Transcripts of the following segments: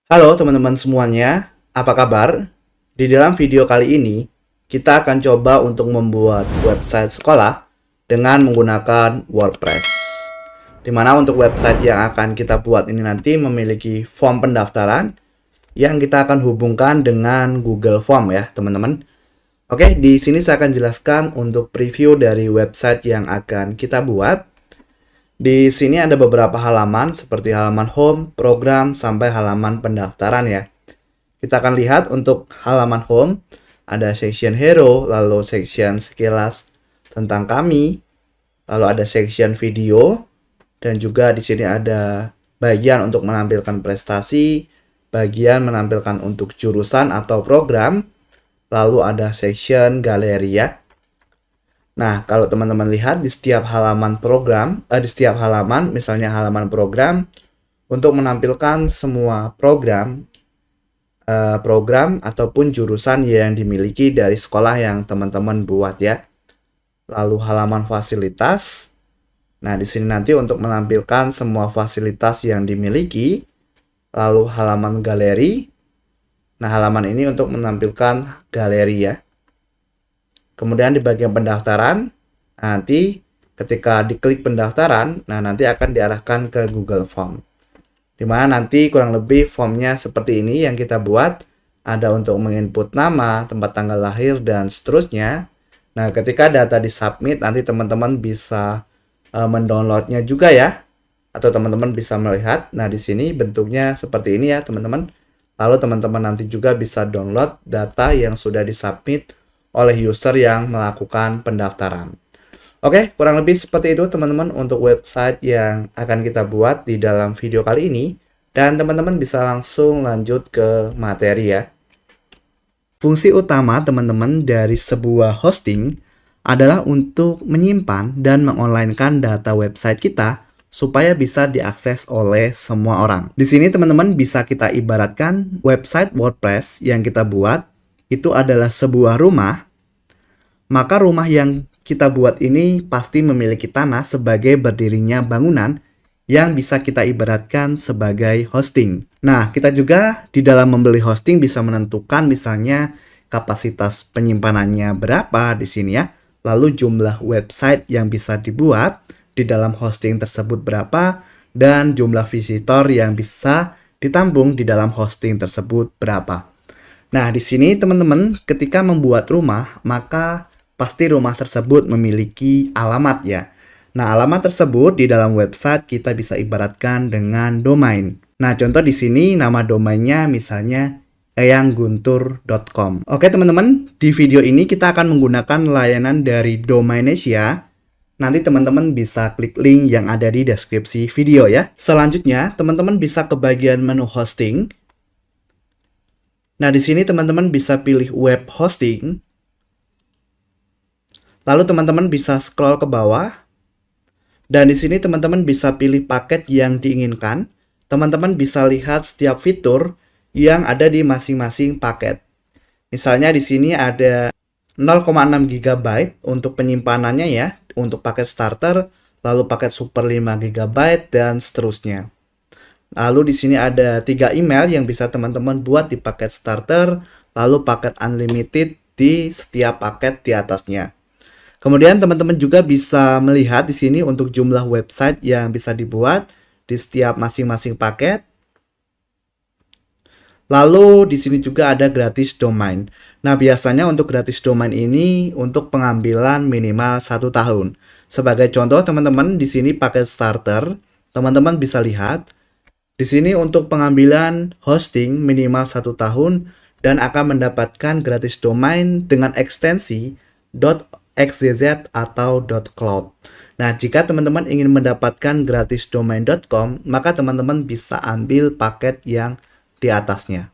Halo teman-teman semuanya, apa kabar? Di dalam video kali ini, kita akan coba untuk membuat website sekolah dengan menggunakan WordPress. Dimana untuk website yang akan kita buat ini nanti memiliki form pendaftaran yang kita akan hubungkan dengan Google Form ya teman-teman. Oke, di sini saya akan jelaskan untuk preview dari website yang akan kita buat. Di sini ada beberapa halaman seperti halaman home, program, sampai halaman pendaftaran ya. Kita akan lihat untuk halaman home, ada section hero, lalu section sekilas tentang kami, lalu ada section video, dan juga di sini ada bagian untuk menampilkan prestasi, bagian menampilkan untuk jurusan atau program, lalu ada section galeri ya. Nah, kalau teman-teman lihat di setiap halaman program, di setiap halaman, misalnya halaman program, untuk menampilkan semua program ataupun jurusan yang dimiliki dari sekolah yang teman-teman buat ya. Lalu halaman fasilitas. Nah, di sini nanti untuk menampilkan semua fasilitas yang dimiliki. Lalu halaman galeri. Nah, halaman ini untuk menampilkan galeri ya. Kemudian di bagian pendaftaran, nanti ketika diklik pendaftaran, nah nanti akan diarahkan ke Google Form. Dimana nanti kurang lebih formnya seperti ini yang kita buat. Ada untuk menginput nama, tempat tanggal lahir, dan seterusnya. Nah, ketika data disubmit, nanti teman-teman bisa mendownloadnya juga ya. Atau teman-teman bisa melihat. Nah, di sini bentuknya seperti ini ya teman-teman. Lalu teman-teman nanti juga bisa download data yang sudah disubmit oleh user yang melakukan pendaftaran. Oke, kurang lebih seperti itu teman-teman untuk website yang akan kita buat di dalam video kali ini. Dan teman-teman bisa langsung lanjut ke materi ya. Fungsi utama teman-teman dari sebuah hosting adalah untuk menyimpan dan mengonlinekan data website kita supaya bisa diakses oleh semua orang. Di sini teman-teman bisa kita ibaratkan website WordPress yang kita buat itu adalah sebuah rumah. Maka rumah yang kita buat ini pasti memiliki tanah sebagai berdirinya bangunan yang bisa kita ibaratkan sebagai hosting. Nah, kita juga di dalam membeli hosting bisa menentukan misalnya kapasitas penyimpanannya berapa di sini ya. Lalu jumlah website yang bisa dibuat di dalam hosting tersebut berapa dan jumlah visitor yang bisa ditampung di dalam hosting tersebut berapa. Nah, di sini teman-teman ketika membuat rumah, maka pasti rumah tersebut memiliki alamat ya. Nah, alamat tersebut di dalam website kita bisa ibaratkan dengan domain. Nah, contoh di sini nama domainnya misalnya eyangguntur.com. Oke teman-teman, di video ini kita akan menggunakan layanan dari Domainesia. Nanti teman-teman bisa klik link yang ada di deskripsi video ya. Selanjutnya, teman-teman bisa ke bagian menu hosting. Nah, di sini teman-teman bisa pilih web hosting. Lalu teman-teman bisa scroll ke bawah. Dan di sini teman-teman bisa pilih paket yang diinginkan. Teman-teman bisa lihat setiap fitur yang ada di masing-masing paket. Misalnya di sini ada 0,6 GB untuk penyimpanannya ya, untuk paket starter, lalu paket super 5 GB dan seterusnya. Lalu di sini ada 3 email yang bisa teman-teman buat di paket starter, lalu paket unlimited di setiap paket di atasnya. Kemudian teman-teman juga bisa melihat di sini untuk jumlah website yang bisa dibuat di setiap masing-masing paket. Lalu di sini juga ada gratis domain. Nah, biasanya untuk gratis domain ini untuk pengambilan minimal 1 tahun. Sebagai contoh teman-teman di sini paket starter, teman-teman bisa lihat di sini untuk pengambilan hosting minimal 1 tahun dan akan mendapatkan gratis domain dengan ekstensi .xyz atau .cloud. Nah, jika teman-teman ingin mendapatkan gratis domain.com, maka teman-teman bisa ambil paket yang di atasnya.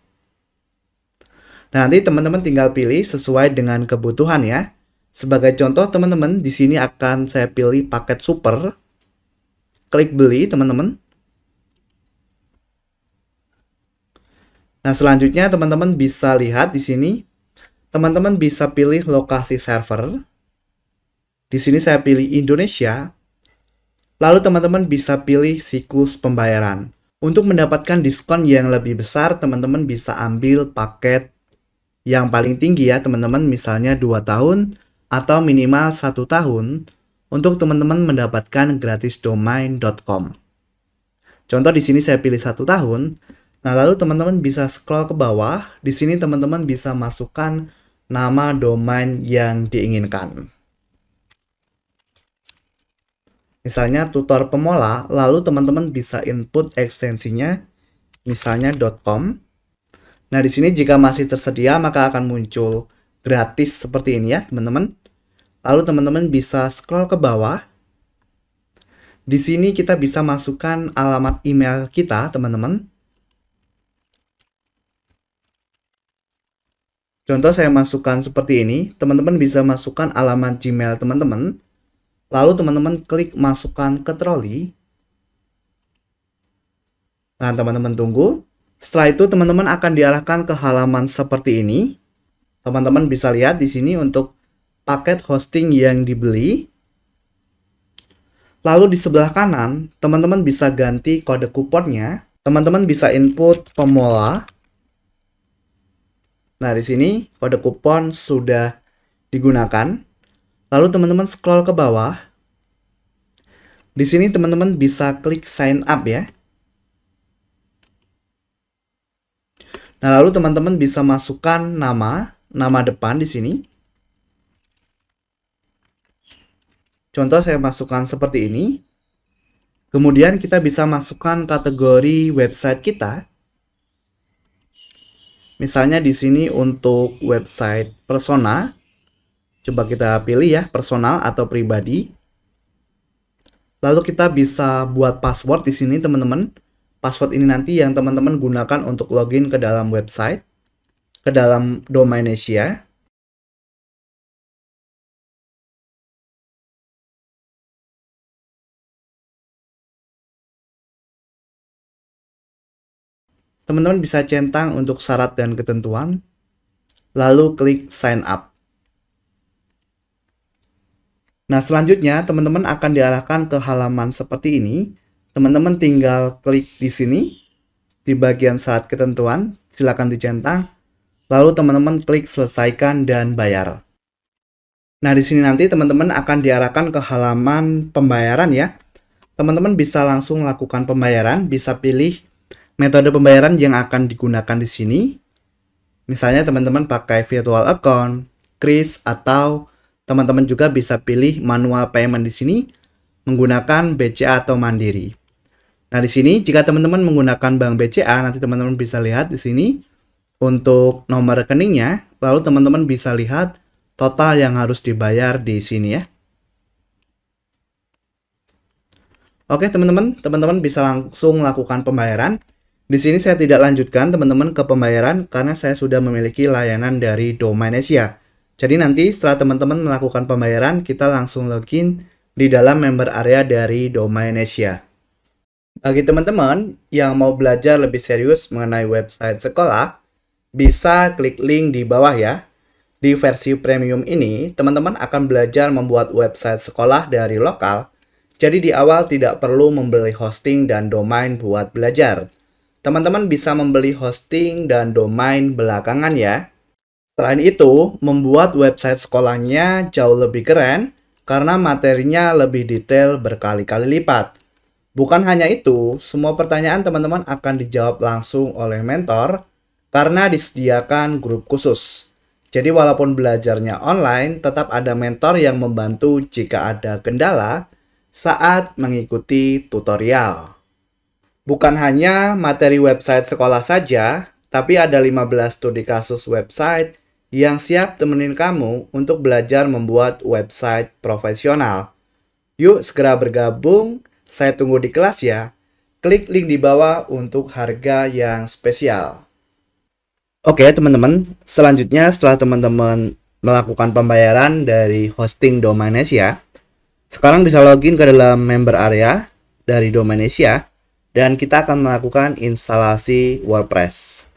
Nah, nanti teman-teman tinggal pilih sesuai dengan kebutuhan ya. Sebagai contoh teman-teman di sini akan saya pilih paket super. Klik beli teman-teman. Nah, selanjutnya teman-teman bisa lihat di sini. Teman-teman bisa pilih lokasi server. Di sini saya pilih Indonesia. Lalu teman-teman bisa pilih siklus pembayaran. Untuk mendapatkan diskon yang lebih besar, teman-teman bisa ambil paket yang paling tinggi ya, teman-teman, misalnya 2 tahun atau minimal 1 tahun untuk teman-teman mendapatkan gratis domain.com. Contoh di sini saya pilih 1 tahun. Nah, lalu teman-teman bisa scroll ke bawah. Di sini teman-teman bisa masukkan nama domain yang diinginkan. Misalnya tutor pemula, lalu teman-teman bisa input ekstensinya, misalnya .com. Nah, di sini jika masih tersedia, maka akan muncul gratis seperti ini ya, teman-teman. Lalu teman-teman bisa scroll ke bawah. Di sini kita bisa masukkan alamat email kita, teman-teman. Contoh saya masukkan seperti ini, teman-teman bisa masukkan alamat Gmail teman-teman. Lalu teman-teman klik masukkan ke troli. Nah, teman-teman tunggu. Setelah itu teman-teman akan diarahkan ke halaman seperti ini. Teman-teman bisa lihat di sini untuk paket hosting yang dibeli. Lalu di sebelah kanan, teman-teman bisa ganti kode kuponnya. Teman-teman bisa input pemula. Nah, di sini kode kupon sudah digunakan. Lalu teman-teman scroll ke bawah. Di sini teman-teman bisa klik sign up ya. Nah, lalu teman-teman bisa masukkan nama depan di sini. Contoh saya masukkan seperti ini. Kemudian kita bisa masukkan kategori website kita. Misalnya di sini untuk website persona. Coba kita pilih ya, personal atau pribadi. Lalu kita bisa buat password di sini, teman-teman. Password ini nanti yang teman-teman gunakan untuk login ke dalam website, ke dalam Domainsia. Teman-teman bisa centang untuk syarat dan ketentuan, lalu klik sign up. Nah, selanjutnya teman-teman akan diarahkan ke halaman seperti ini. Teman-teman tinggal klik di sini, di bagian syarat ketentuan, silakan dicentang. Lalu teman-teman klik selesaikan dan bayar. Nah, di sini nanti teman-teman akan diarahkan ke halaman pembayaran ya. Teman-teman bisa langsung lakukan pembayaran, bisa pilih metode pembayaran yang akan digunakan di sini. Misalnya teman-teman pakai virtual account, kris, atau teman-teman juga bisa pilih manual payment di sini menggunakan BCA atau Mandiri. Nah, di sini jika teman-teman menggunakan bank BCA, nanti teman-teman bisa lihat di sini untuk nomor rekeningnya, lalu teman-teman bisa lihat total yang harus dibayar di sini ya. Oke, teman-teman bisa langsung lakukan pembayaran. Di sini saya tidak lanjutkan teman-teman ke pembayaran karena saya sudah memiliki layanan dari Domainsia. Jadi nanti setelah teman-teman melakukan pembayaran, kita langsung login di dalam member area dari Domainsia. Bagi teman-teman yang mau belajar lebih serius mengenai website sekolah, bisa klik link di bawah ya. Di versi premium ini, teman-teman akan belajar membuat website sekolah dari lokal. Jadi di awal tidak perlu membeli hosting dan domain buat belajar. Teman-teman bisa membeli hosting dan domain belakangan ya. Selain itu, membuat website sekolahnya jauh lebih keren karena materinya lebih detail berkali-kali lipat. Bukan hanya itu, semua pertanyaan teman-teman akan dijawab langsung oleh mentor karena disediakan grup khusus. Jadi walaupun belajarnya online, tetap ada mentor yang membantu jika ada kendala saat mengikuti tutorial. Bukan hanya materi website sekolah saja, tapi ada 15 studi kasus website yang siap temenin kamu untuk belajar membuat website profesional. Yuk segera bergabung, saya tunggu di kelas ya. Klik link di bawah untuk harga yang spesial. Oke teman-teman, selanjutnya setelah teman-teman melakukan pembayaran dari hosting Domainsia, sekarang bisa login ke dalam member area dari Domainsia dan kita akan melakukan instalasi WordPress.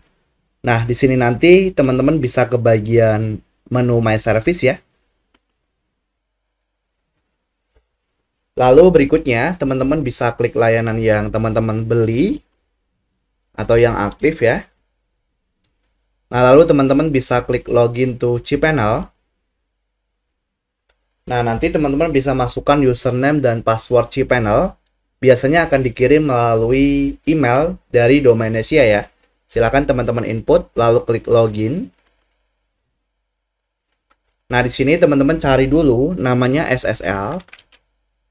Nah, di sini nanti teman-teman bisa ke bagian menu My Service ya. Lalu berikutnya teman-teman bisa klik layanan yang teman-teman beli. atau yang aktif ya. Nah, lalu teman-teman bisa klik login to cPanel. Nah, nanti teman-teman bisa masukkan username dan password cPanel. Biasanya akan dikirim melalui email dari Domainsia ya. Silakan teman-teman input lalu klik login. Nah, di sini teman-teman cari dulu namanya SSL.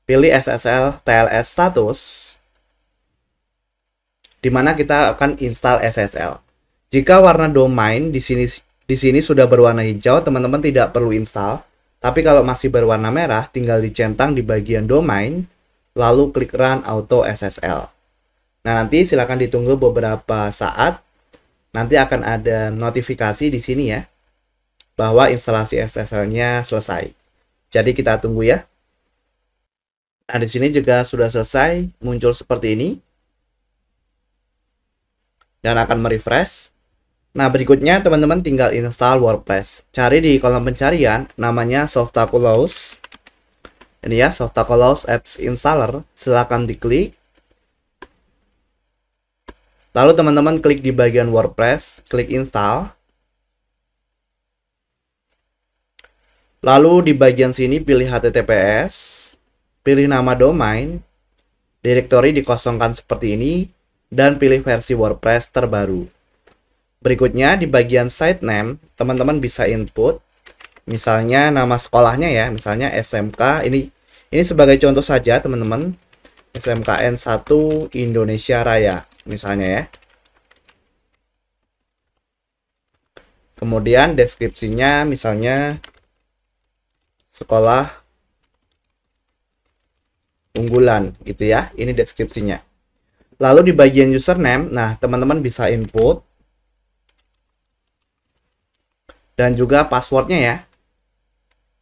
Pilih SSL TLS status, di mana kita akan install SSL. Jika warna domain di sini sudah berwarna hijau, teman-teman tidak perlu install. Tapi kalau masih berwarna merah, tinggal dicentang di bagian domain, lalu klik Run Auto SSL. Nah, nanti silakan ditunggu beberapa saat. Nanti akan ada notifikasi di sini ya, bahwa instalasi SSL-nya selesai. Jadi kita tunggu ya. Nah, di sini juga sudah selesai, muncul seperti ini. Dan akan merefresh. Nah, berikutnya teman-teman tinggal install WordPress. Cari di kolom pencarian, namanya Softaculous. Ini ya, Softaculous Apps Installer. Silahkan diklik. Lalu teman-teman klik di bagian WordPress, klik install. Lalu di bagian sini pilih HTTPS, pilih nama domain, directory dikosongkan seperti ini, dan pilih versi WordPress terbaru. Berikutnya di bagian site name, teman-teman bisa input, misalnya nama sekolahnya ya, misalnya SMK, ini sebagai contoh saja teman-teman, SMKN 1 Indonesia Raya, misalnya ya. Kemudian deskripsinya misalnya sekolah unggulan gitu ya, ini deskripsinya. Lalu di bagian username, nah teman-teman bisa input dan juga passwordnya ya.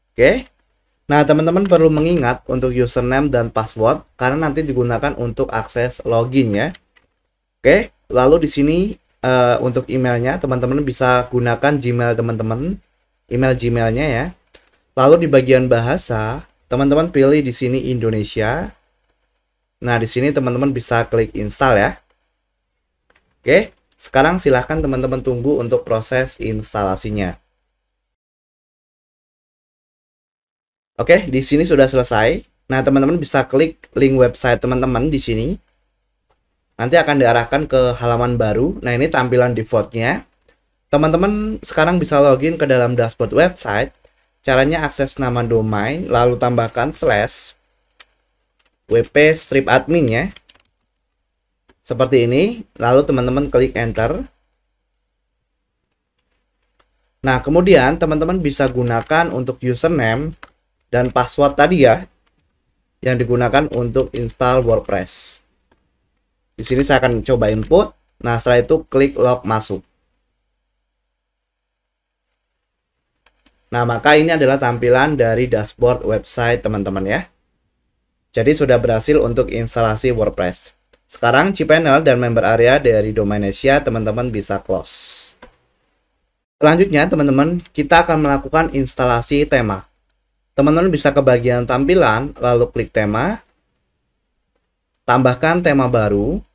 Oke. Nah, teman-teman perlu mengingat untuk username dan password karena nanti digunakan untuk akses login ya. Oke. Lalu di sini untuk emailnya teman-teman bisa gunakan Gmail teman-teman, email Gmailnya ya. Lalu di bagian bahasa, teman-teman pilih di sini Indonesia. Nah, di sini teman-teman bisa klik install ya. Oke, sekarang silahkan teman-teman tunggu untuk proses instalasinya. Oke, di sini sudah selesai. Nah, teman-teman bisa klik link website teman-teman di sini. Nanti akan diarahkan ke halaman baru. Nah, ini tampilan defaultnya. Teman-teman sekarang bisa login ke dalam dashboard website. Caranya akses nama domain, lalu tambahkan slash wp strip admin ya. Seperti ini, lalu teman-teman klik enter. Nah, kemudian teman-teman bisa gunakan untuk username dan password tadi ya, yang digunakan untuk install WordPress. Di sini saya akan coba input. Nah, setelah itu klik log masuk. Nah, maka ini adalah tampilan dari dashboard website teman-teman ya. Jadi sudah berhasil untuk instalasi WordPress. Sekarang cPanel dan member area dari Domainsia teman-teman bisa close. Selanjutnya teman-teman, kita akan melakukan instalasi tema. Teman-teman bisa ke bagian tampilan, lalu klik tema. Tambahkan tema baru.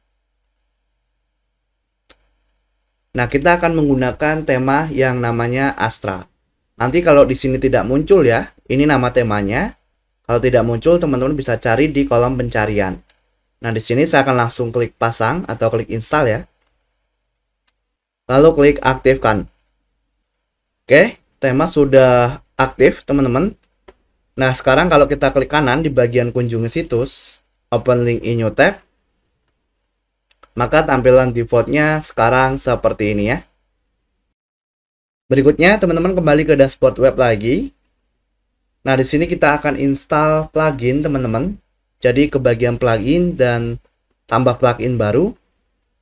Nah, kita akan menggunakan tema yang namanya Astra. Nanti kalau di sini tidak muncul ya, ini nama temanya. Kalau tidak muncul, teman-teman bisa cari di kolom pencarian. Nah, di sini saya akan langsung klik pasang atau klik install ya. Lalu klik aktifkan. Oke, tema sudah aktif, teman-teman. Nah, sekarang kalau kita klik kanan di bagian kunjungi situs, open link in new tab, maka tampilan defaultnya sekarang seperti ini ya. Berikutnya, teman-teman kembali ke dashboard web lagi. Nah, di sini kita akan install plugin, teman-teman. Jadi, ke bagian plugin dan tambah plugin baru.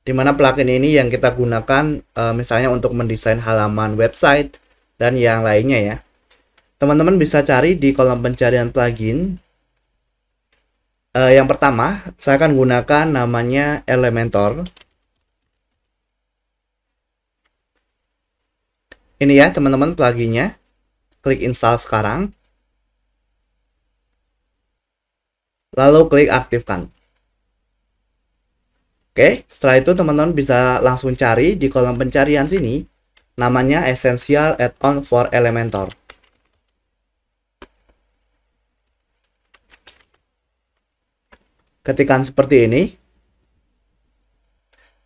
Di mana plugin ini yang kita gunakan misalnya untuk mendesain halaman website dan yang lainnya ya. Teman-teman bisa cari di kolom pencarian plugin. Yang pertama, saya akan gunakan namanya Elementor. Ini ya teman-teman pluginnya. Klik install sekarang. Lalu klik aktifkan. Oke, setelah itu teman-teman bisa langsung cari di kolom pencarian sini, namanya Essential Add-on for Elementor. Ketikan seperti ini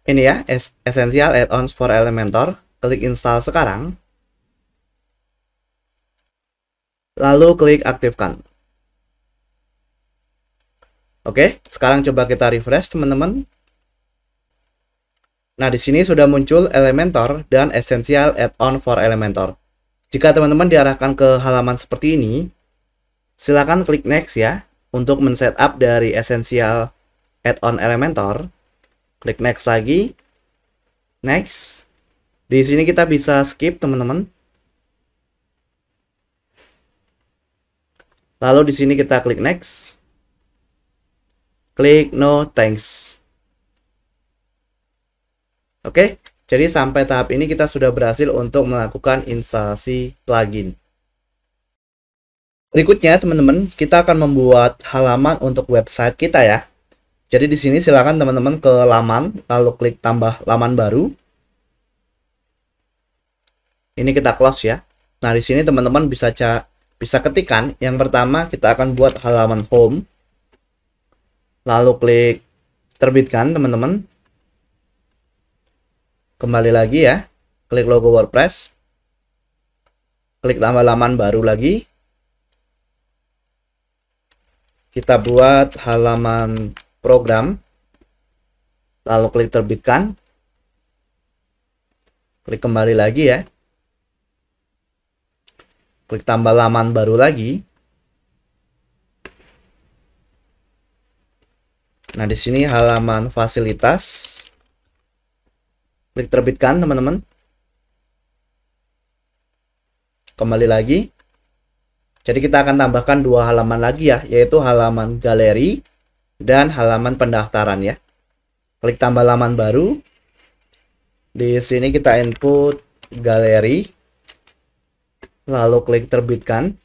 ya, Essential Add-ons for Elementor. Klik install sekarang. Lalu klik aktifkan. Oke, sekarang coba kita refresh teman-teman. Nah, di sini sudah muncul Elementor dan Essential Add-on for Elementor. Jika teman-teman diarahkan ke halaman seperti ini, silakan klik next ya untuk men-setup dari Essential Add-on Elementor. Klik next lagi. Next. Di sini kita bisa skip teman-teman. Lalu di sini kita klik next. Klik no thanks. Oke, jadi sampai tahap ini kita sudah berhasil untuk melakukan instalasi plugin. Berikutnya teman-teman, kita akan membuat halaman untuk website kita ya. Jadi di sini silakan teman-teman ke laman, lalu klik tambah laman baru. Ini kita close ya. Nah, di sini teman-teman bisa ketikkan. Yang pertama kita akan buat halaman home. Lalu klik terbitkan teman-teman. Kembali lagi ya. Klik logo WordPress. Klik tambah laman baru lagi. Kita buat halaman program. Lalu klik terbitkan. Klik kembali lagi ya. Klik tambah laman baru lagi. Nah, di sini halaman fasilitas. Klik terbitkan, teman-teman. Kembali lagi. Jadi kita akan tambahkan dua halaman lagi ya, yaitu halaman galeri dan halaman pendaftaran ya. Klik tambah laman baru. Di sini kita input galeri. Lalu klik terbitkan.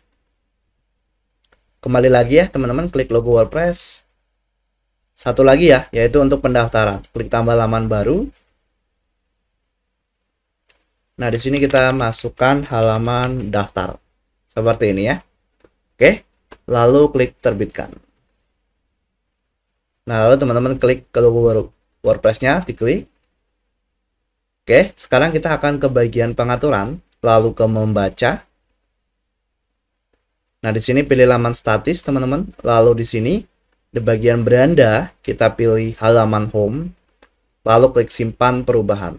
Kembali lagi ya teman-teman, klik logo WordPress. Satu lagi ya, yaitu untuk pendaftaran. Klik tambah laman baru. Nah, di sini kita masukkan halaman daftar. Seperti ini ya. Oke, lalu klik terbitkan. Nah, lalu teman-teman klik ke logo WordPress-nya, diklik. Oke, sekarang kita akan ke bagian pengaturan, lalu ke membaca. Nah, di sini pilih laman statis, teman-teman. Lalu di sini di bagian beranda kita pilih halaman home, lalu klik simpan perubahan.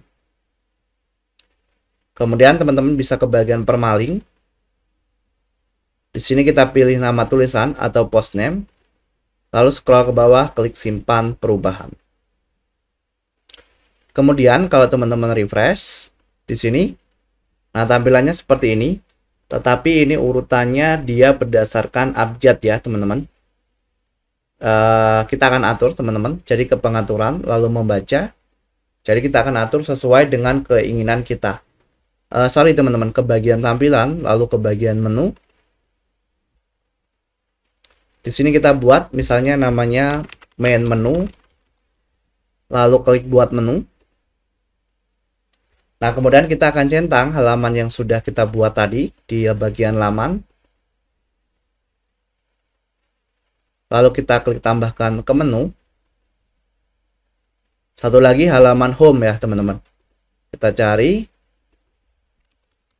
Kemudian teman-teman bisa ke bagian permalink. Di sini kita pilih nama tulisan atau post name, lalu scroll ke bawah, klik simpan perubahan. Kemudian kalau teman-teman refresh di sini, nah tampilannya seperti ini. Tetapi ini urutannya dia berdasarkan abjad ya teman-teman. Kita akan atur teman-teman. Jadi ke pengaturan lalu membaca. Jadi kita akan atur sesuai dengan keinginan kita. Sorry teman-teman, ke bagian tampilan lalu ke bagian menu. Di sini kita buat misalnya namanya main menu. Lalu klik buat menu. Nah, kemudian kita akan centang halaman yang sudah kita buat tadi di bagian laman. Lalu kita klik tambahkan ke menu. Satu lagi halaman home ya, teman-teman. Kita cari.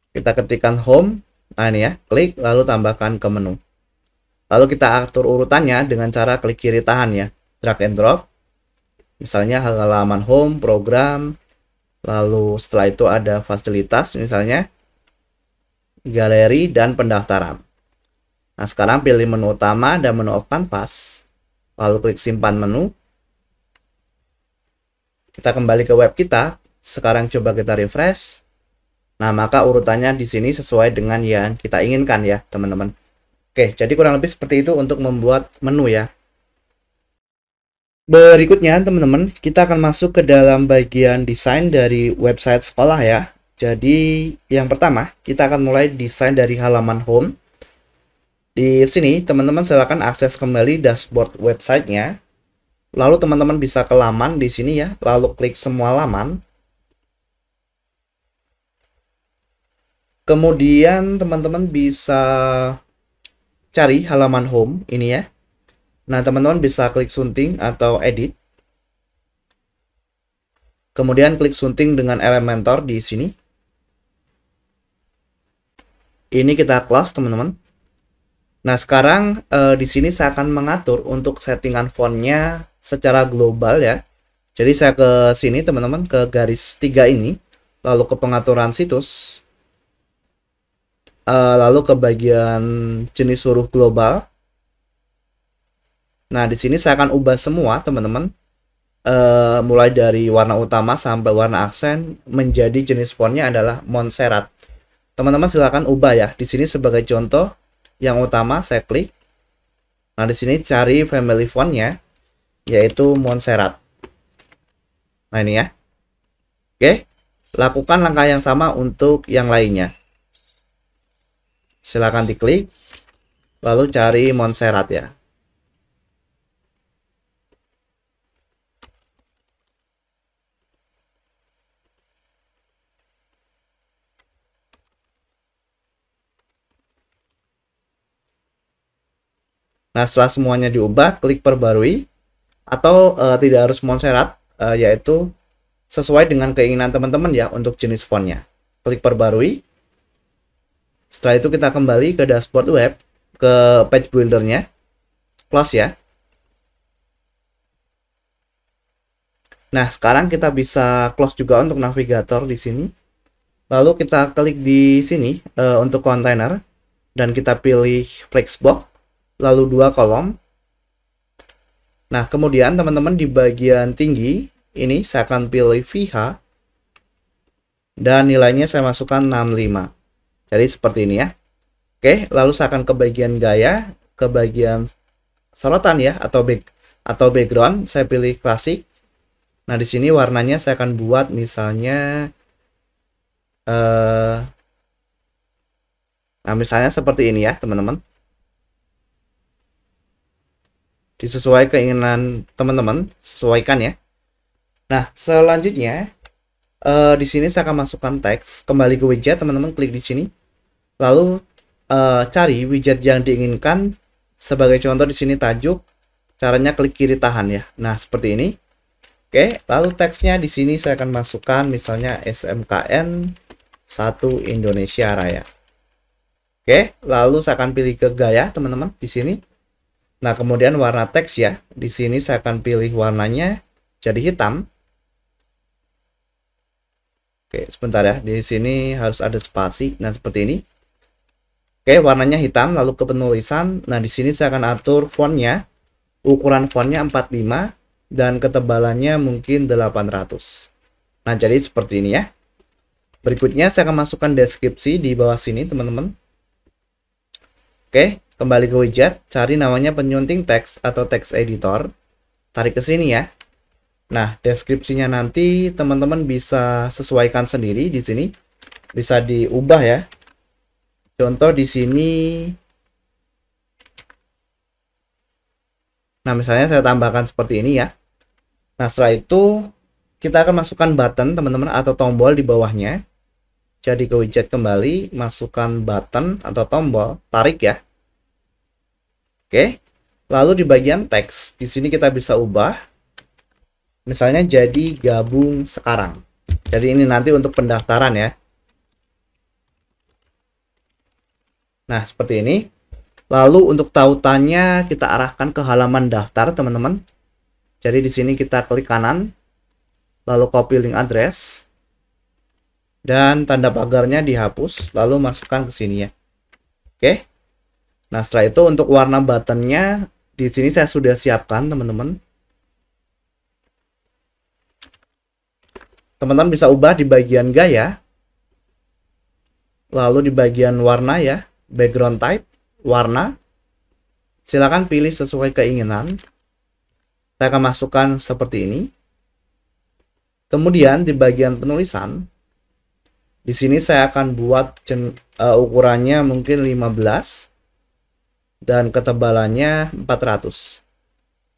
Kita ketikkan home. Nah, ini ya, klik lalu tambahkan ke menu. Lalu kita atur urutannya dengan cara klik kiri tahan ya. Drag and drop. Misalnya halaman home, program. Lalu setelah itu ada fasilitas misalnya galeri dan pendaftaran. Nah, sekarang pilih menu utama dan menu of canvas. Lalu klik simpan menu. Kita kembali ke web kita. Sekarang coba kita refresh. Nah, maka urutannya di sini sesuai dengan yang kita inginkan ya, teman-teman. Oke, jadi kurang lebih seperti itu untuk membuat menu ya. Berikutnya teman-teman, kita akan masuk ke dalam bagian desain dari website sekolah ya. Jadi yang pertama, kita akan mulai desain dari halaman home. Di sini teman-teman silakan akses kembali dashboard websitenya. Lalu teman-teman bisa ke laman di sini ya, lalu klik semua laman. Kemudian teman-teman bisa cari halaman home ini ya. Nah, teman-teman bisa klik sunting atau edit. Kemudian klik sunting dengan Elementor di sini. Ini kita close, teman-teman. Nah, sekarang di sini saya akan mengatur untuk settingan fontnya secara global ya. Jadi saya ke sini, teman-teman, ke garis 3 ini, lalu ke pengaturan situs, lalu ke bagian jenis huruf global. Nah, di sini saya akan ubah semua, teman-teman. Mulai dari warna utama sampai warna aksen menjadi jenis fontnya adalah Montserrat. Teman-teman silakan ubah ya. Di sini sebagai contoh yang utama saya klik. Nah, di sini cari family fontnya yaitu Montserrat. Nah, ini ya. Oke, lakukan langkah yang sama untuk yang lainnya. Silakan diklik lalu cari Montserrat ya. Nah, setelah semuanya diubah, klik perbarui atau tidak harus Montserrat, yaitu sesuai dengan keinginan teman-teman ya untuk jenis fontnya. Klik perbarui. Setelah itu kita kembali ke dashboard web, ke page buildernya, close ya. Nah, sekarang kita bisa close juga untuk navigator di sini. Lalu kita klik di sini untuk kontainer dan kita pilih flexbox. Lalu 2 kolom. Nah, kemudian teman-teman di bagian tinggi ini saya akan pilih VH dan nilainya saya masukkan 65. Jadi seperti ini ya. Oke, lalu saya akan ke bagian gaya, ke bagian sorotan ya atau background, saya pilih klasik. Nah, di sini warnanya saya akan buat misalnya misalnya seperti ini ya, teman-teman. Disesuaikan keinginan teman-teman, sesuaikan ya. Nah, selanjutnya di sini saya akan masukkan teks. Kembali ke widget, teman-teman klik di sini. Lalu cari widget yang diinginkan. Sebagai contoh di sini tajuk. Caranya klik kiri tahan ya. Nah, seperti ini. Oke, lalu teksnya di sini saya akan masukkan misalnya SMKN 1 Indonesia Raya. Oke, lalu saya akan pilih ke gaya, teman-teman di sini. Nah, kemudian warna teks ya. Di sini saya akan pilih warnanya jadi hitam. Oke, sebentar ya. Di sini harus ada spasi. Nah, seperti ini. Oke, warnanya hitam. Lalu ke penulisan. Nah, di sini saya akan atur fontnya. Ukuran fontnya 45 dan ketebalannya mungkin 800. Nah, jadi seperti ini ya. Berikutnya saya akan masukkan deskripsi di bawah sini, teman-teman. Oke. Kembali ke widget, cari namanya penyunting teks atau text editor. Tarik ke sini ya. Nah, deskripsinya nanti teman-teman bisa sesuaikan sendiri di sini. Bisa diubah ya. Contoh di sini. Nah, misalnya saya tambahkan seperti ini ya. Nah, setelah itu kita akan masukkan button, teman-teman, atau tombol di bawahnya. Jadi ke widget kembali, masukkan button atau tombol, tarik ya. Oke, lalu di bagian teks, di sini kita bisa ubah, misalnya jadi gabung sekarang. Jadi ini nanti untuk pendaftaran ya. Nah, seperti ini. Lalu untuk tautannya kita arahkan ke halaman daftar, teman-teman. Jadi di sini kita klik kanan, lalu copy link address, dan tanda pagarnya dihapus, lalu masukkan ke sini ya. Oke. Nah, setelah itu untuk warna buttonnya di sini saya sudah siapkan, teman-teman. Teman-teman bisa ubah di bagian gaya, lalu di bagian warna ya, background type, warna. Silakan pilih sesuai keinginan. Saya akan masukkan seperti ini. Kemudian di bagian penulisan, di sini saya akan buat ukurannya mungkin 15. Dan ketebalannya 400.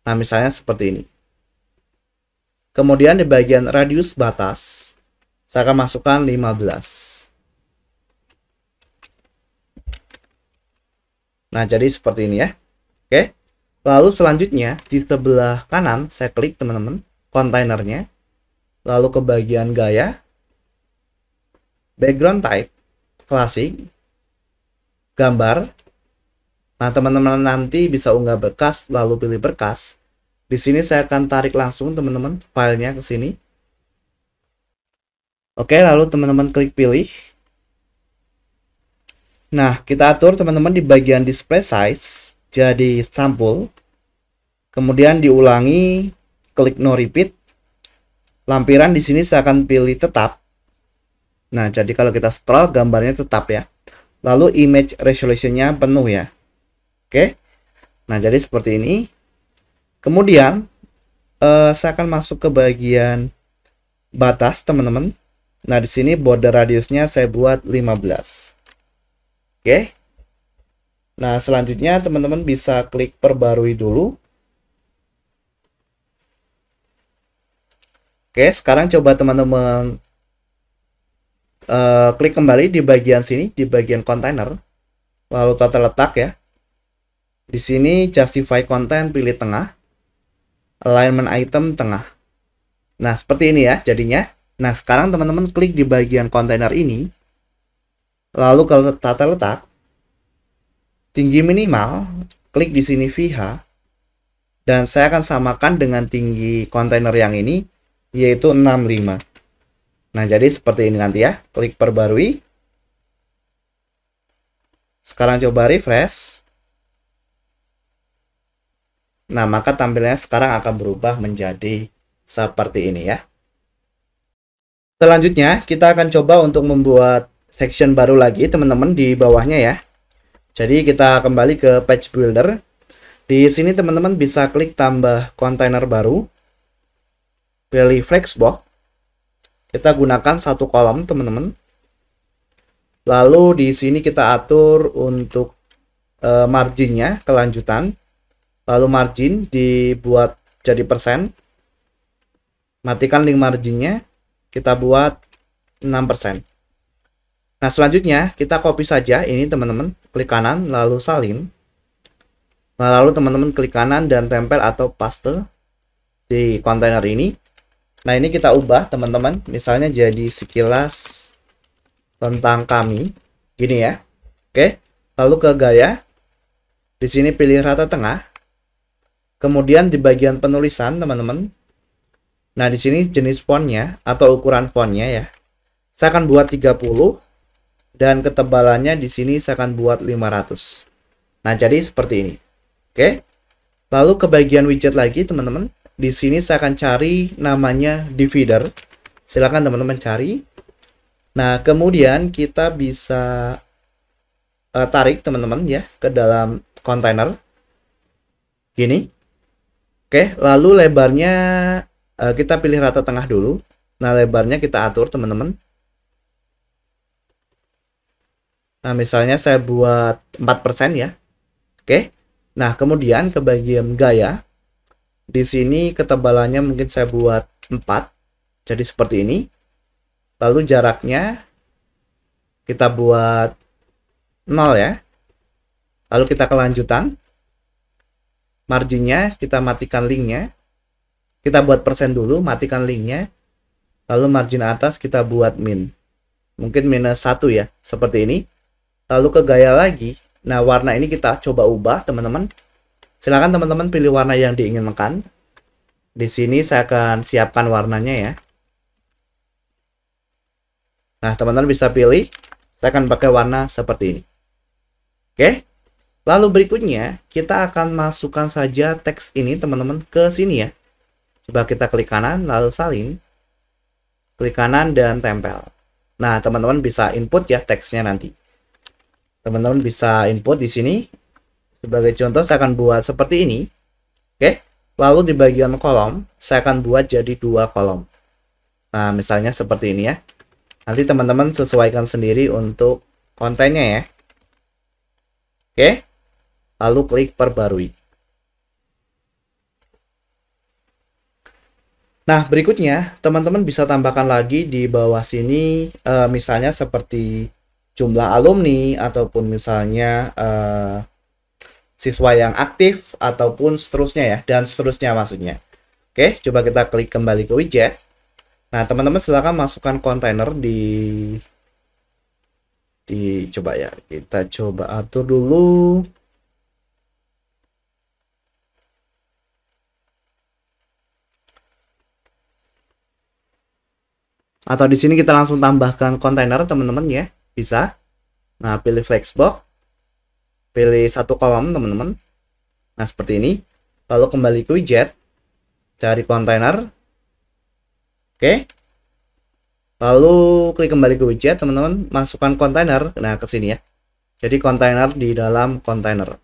Nah, misalnya seperti ini. Kemudian di bagian radius batas, saya akan masukkan 15. Nah, jadi seperti ini ya. Oke. Lalu selanjutnya di sebelah kanan saya klik teman-teman kontainernya. Lalu ke bagian gaya, background type, klasik, gambar. Nah, teman-teman nanti bisa unggah berkas lalu pilih berkas. Di sini saya akan tarik langsung teman-teman filenya ke sini. Oke, lalu teman-teman klik pilih. Nah, kita atur teman-teman di bagian display size jadi sampul. Kemudian diulangi, klik no repeat. Lampiran di sini saya akan pilih tetap. Nah, jadi kalau kita scroll gambarnya tetap ya. Lalu image resolutionnya penuh ya. Oke. Nah, jadi seperti ini. Kemudian saya akan masuk ke bagian batas teman-teman. Nah, di sini border radiusnya saya buat 15. Oke. Nah, selanjutnya teman-teman bisa klik perbarui dulu. Oke, sekarang coba teman-teman klik kembali di bagian sini, di bagian kontainer. Lalu tata letak ya. Di sini justify content pilih tengah. Alignment item tengah. Nah, seperti ini ya jadinya. Nah, sekarang teman-teman klik di bagian kontainer ini. Lalu ke tata letak. Tinggi minimal, klik di sini VH. Dan saya akan samakan dengan tinggi kontainer yang ini, yaitu 65. Nah, jadi seperti ini nanti ya. Klik perbarui. Sekarang coba refresh. Nah, maka tampilannya sekarang akan berubah menjadi seperti ini ya. Selanjutnya, kita akan coba untuk membuat section baru lagi teman-teman di bawahnya ya. Jadi kita kembali ke page builder. Di sini teman-teman bisa klik tambah kontainer baru. Pilih flexbox. Kita gunakan satu kolom teman-teman. Lalu di sini kita atur untuk marginnya kelanjutan. Lalu margin dibuat jadi persen. Matikan link marginnya. Kita buat 6%. Nah, selanjutnya kita copy saja ini teman-teman. Klik kanan lalu salin. Nah, lalu teman-teman klik kanan dan tempel atau paste di kontainer ini. Nah, ini kita ubah teman-teman. Misalnya jadi sekilas tentang kami. Gini ya. Oke. Lalu ke gaya. Di sini pilih rata tengah. Kemudian di bagian penulisan teman-teman. Nah, di sini jenis fontnya atau ukuran fontnya ya. Saya akan buat 30 dan ketebalannya di sini saya akan buat 500. Nah, jadi seperti ini. Oke. Lalu ke bagian widget lagi teman-teman. Di sini saya akan cari namanya divider. Silakan teman-teman cari. Nah, kemudian kita bisa tarik teman-teman ya ke dalam kontainer. Gini. Oke, lalu lebarnya kita pilih rata tengah dulu. Nah, lebarnya kita atur teman-teman. Nah, misalnya saya buat 4% ya. Oke. Nah, kemudian ke bagian gaya. Di sini ketebalannya mungkin saya buat 4. Jadi seperti ini. Lalu jaraknya kita buat 0 ya. Lalu kita kelanjutan. Marginnya kita matikan linknya. Kita buat persen dulu, matikan linknya. Lalu margin atas kita buat min. Mungkin -1 ya, seperti ini. Lalu ke gaya lagi. Nah, warna ini kita coba ubah teman-teman. Silakan teman-teman pilih warna yang diinginkan. Di sini saya akan siapkan warnanya ya. Nah, teman-teman bisa pilih. Saya akan pakai warna seperti ini. Oke. Lalu berikutnya, kita akan masukkan saja teks ini teman-teman ke sini ya. Coba kita klik kanan, lalu salin. Klik kanan dan tempel. Nah, teman-teman bisa input ya teksnya nanti. Teman-teman bisa input di sini. Sebagai contoh, saya akan buat seperti ini. Oke. Lalu di bagian kolom, saya akan buat jadi 2 kolom. Nah, misalnya seperti ini ya. Nanti teman-teman sesuaikan sendiri untuk kontennya ya. Oke. Lalu klik perbarui. Nah, berikutnya teman-teman bisa tambahkan lagi di bawah sini misalnya seperti jumlah alumni ataupun misalnya siswa yang aktif ataupun seterusnya ya, dan seterusnya maksudnya. Oke, coba kita klik kembali ke widget. Nah, teman-teman silakan masukkan kontainer coba ya. Kita coba atur dulu. Atau di sini kita langsung tambahkan kontainer teman-teman ya, bisa. Nah, pilih flexbox, pilih satu kolom teman-teman. Nah, seperti ini. Lalu kembali ke widget, cari kontainer. Oke. Lalu klik kembali ke widget teman-teman, masukkan kontainer. Nah, ke sini ya. Jadi kontainer di dalam kontainer.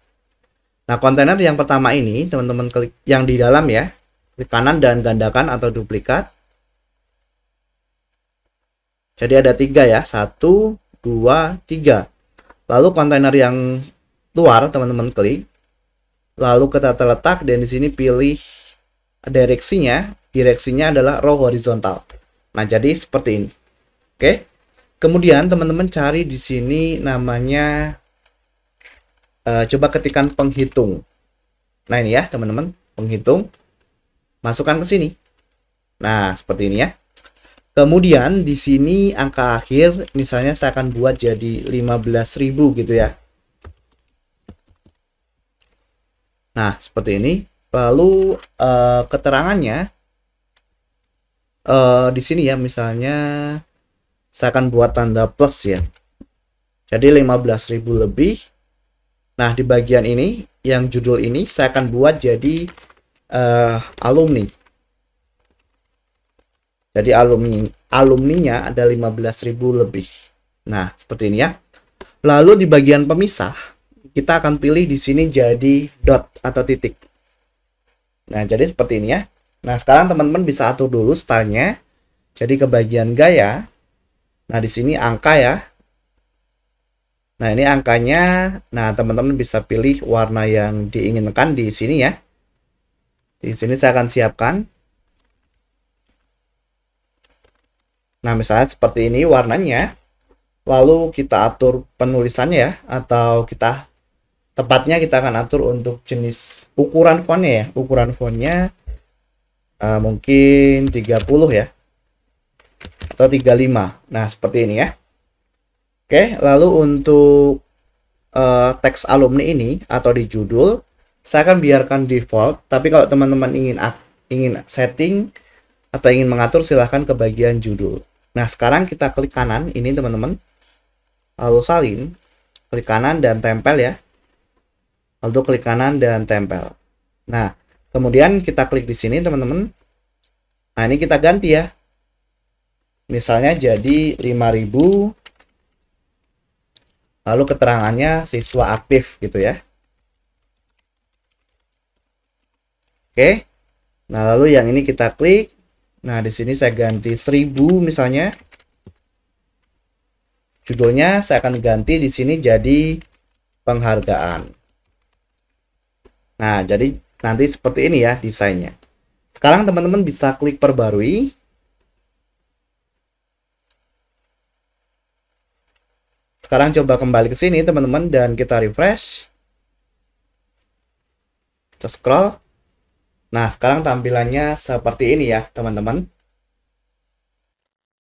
Nah, kontainer yang pertama ini teman-teman klik yang di dalam ya. Klik kanan dan gandakan atau duplikat. Jadi ada 3 ya, 1, 2, 3. Lalu kontainer yang luar teman-teman klik. Lalu ke tata letak dan di sini pilih direksinya. Direksinya adalah row horizontal. Nah, jadi seperti ini. Oke. Kemudian teman-teman cari di sini namanya coba ketikkan penghitung. Nah, ini ya, teman-teman, penghitung. Masukkan ke sini. Nah, seperti ini ya. Kemudian di sini angka akhir misalnya saya akan buat jadi 15.000 gitu ya. Nah, seperti ini. Lalu keterangannya di sini ya, misalnya saya akan buat tanda plus ya. Jadi 15.000 lebih. Nah, di bagian ini yang judul ini saya akan buat jadi alumni. Jadi alumninya ada 15.000 lebih. Nah, seperti ini ya. Lalu di bagian pemisah, kita akan pilih di sini jadi dot atau titik. Nah, jadi seperti ini ya. Nah, sekarang teman-teman bisa atur dulu stylenya. Jadi ke bagian gaya. Nah, di sini angka ya. Nah, ini angkanya. Nah, teman-teman bisa pilih warna yang diinginkan di sini ya. Di sini saya akan siapkan. Nah, misalnya seperti ini warnanya. Lalu kita atur penulisannya ya. Atau tepatnya kita akan atur untuk jenis ukuran fontnya ya. Ukuran fontnya mungkin 30 ya. Atau 35. Nah, seperti ini ya. Oke, lalu untuk teks alumni ini atau di judul, saya akan biarkan default. Tapi kalau teman-teman ingin setting atau ingin mengatur, silahkan ke bagian judul. Nah, sekarang kita klik kanan ini teman-teman. Lalu salin, klik kanan dan tempel ya. Lalu klik kanan dan tempel. Nah, kemudian kita klik di sini teman-teman. Nah, ini kita ganti ya. Misalnya jadi 5.000. Lalu keterangannya siswa aktif gitu ya. Oke. Nah, lalu yang ini kita klik. Nah, di sini saya ganti 1.000 misalnya. Judulnya saya akan ganti di sini jadi penghargaan. Nah, jadi nanti seperti ini ya desainnya. Sekarang teman-teman bisa klik perbarui. Sekarang coba kembali ke sini teman-teman dan kita refresh. Kita scroll. Nah, sekarang tampilannya seperti ini ya, teman-teman.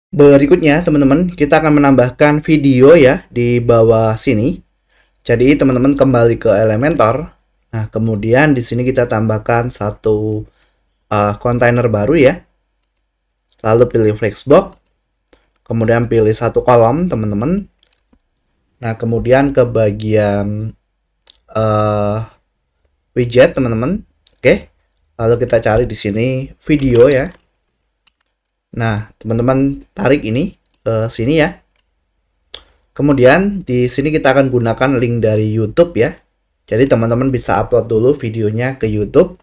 Berikutnya, teman-teman, kita akan menambahkan video ya di bawah sini. Jadi, teman-teman kembali ke Elementor. Nah, kemudian di sini kita tambahkan satu kontainer baru ya. Lalu pilih flexbox. Kemudian pilih satu kolom, teman-teman. Nah, kemudian ke bagian widget, teman-teman. Oke. Lalu kita cari di sini video ya. Nah, teman-teman tarik ini ke sini ya. Kemudian di sini kita akan gunakan link dari YouTube ya. Jadi teman-teman bisa upload dulu videonya ke YouTube.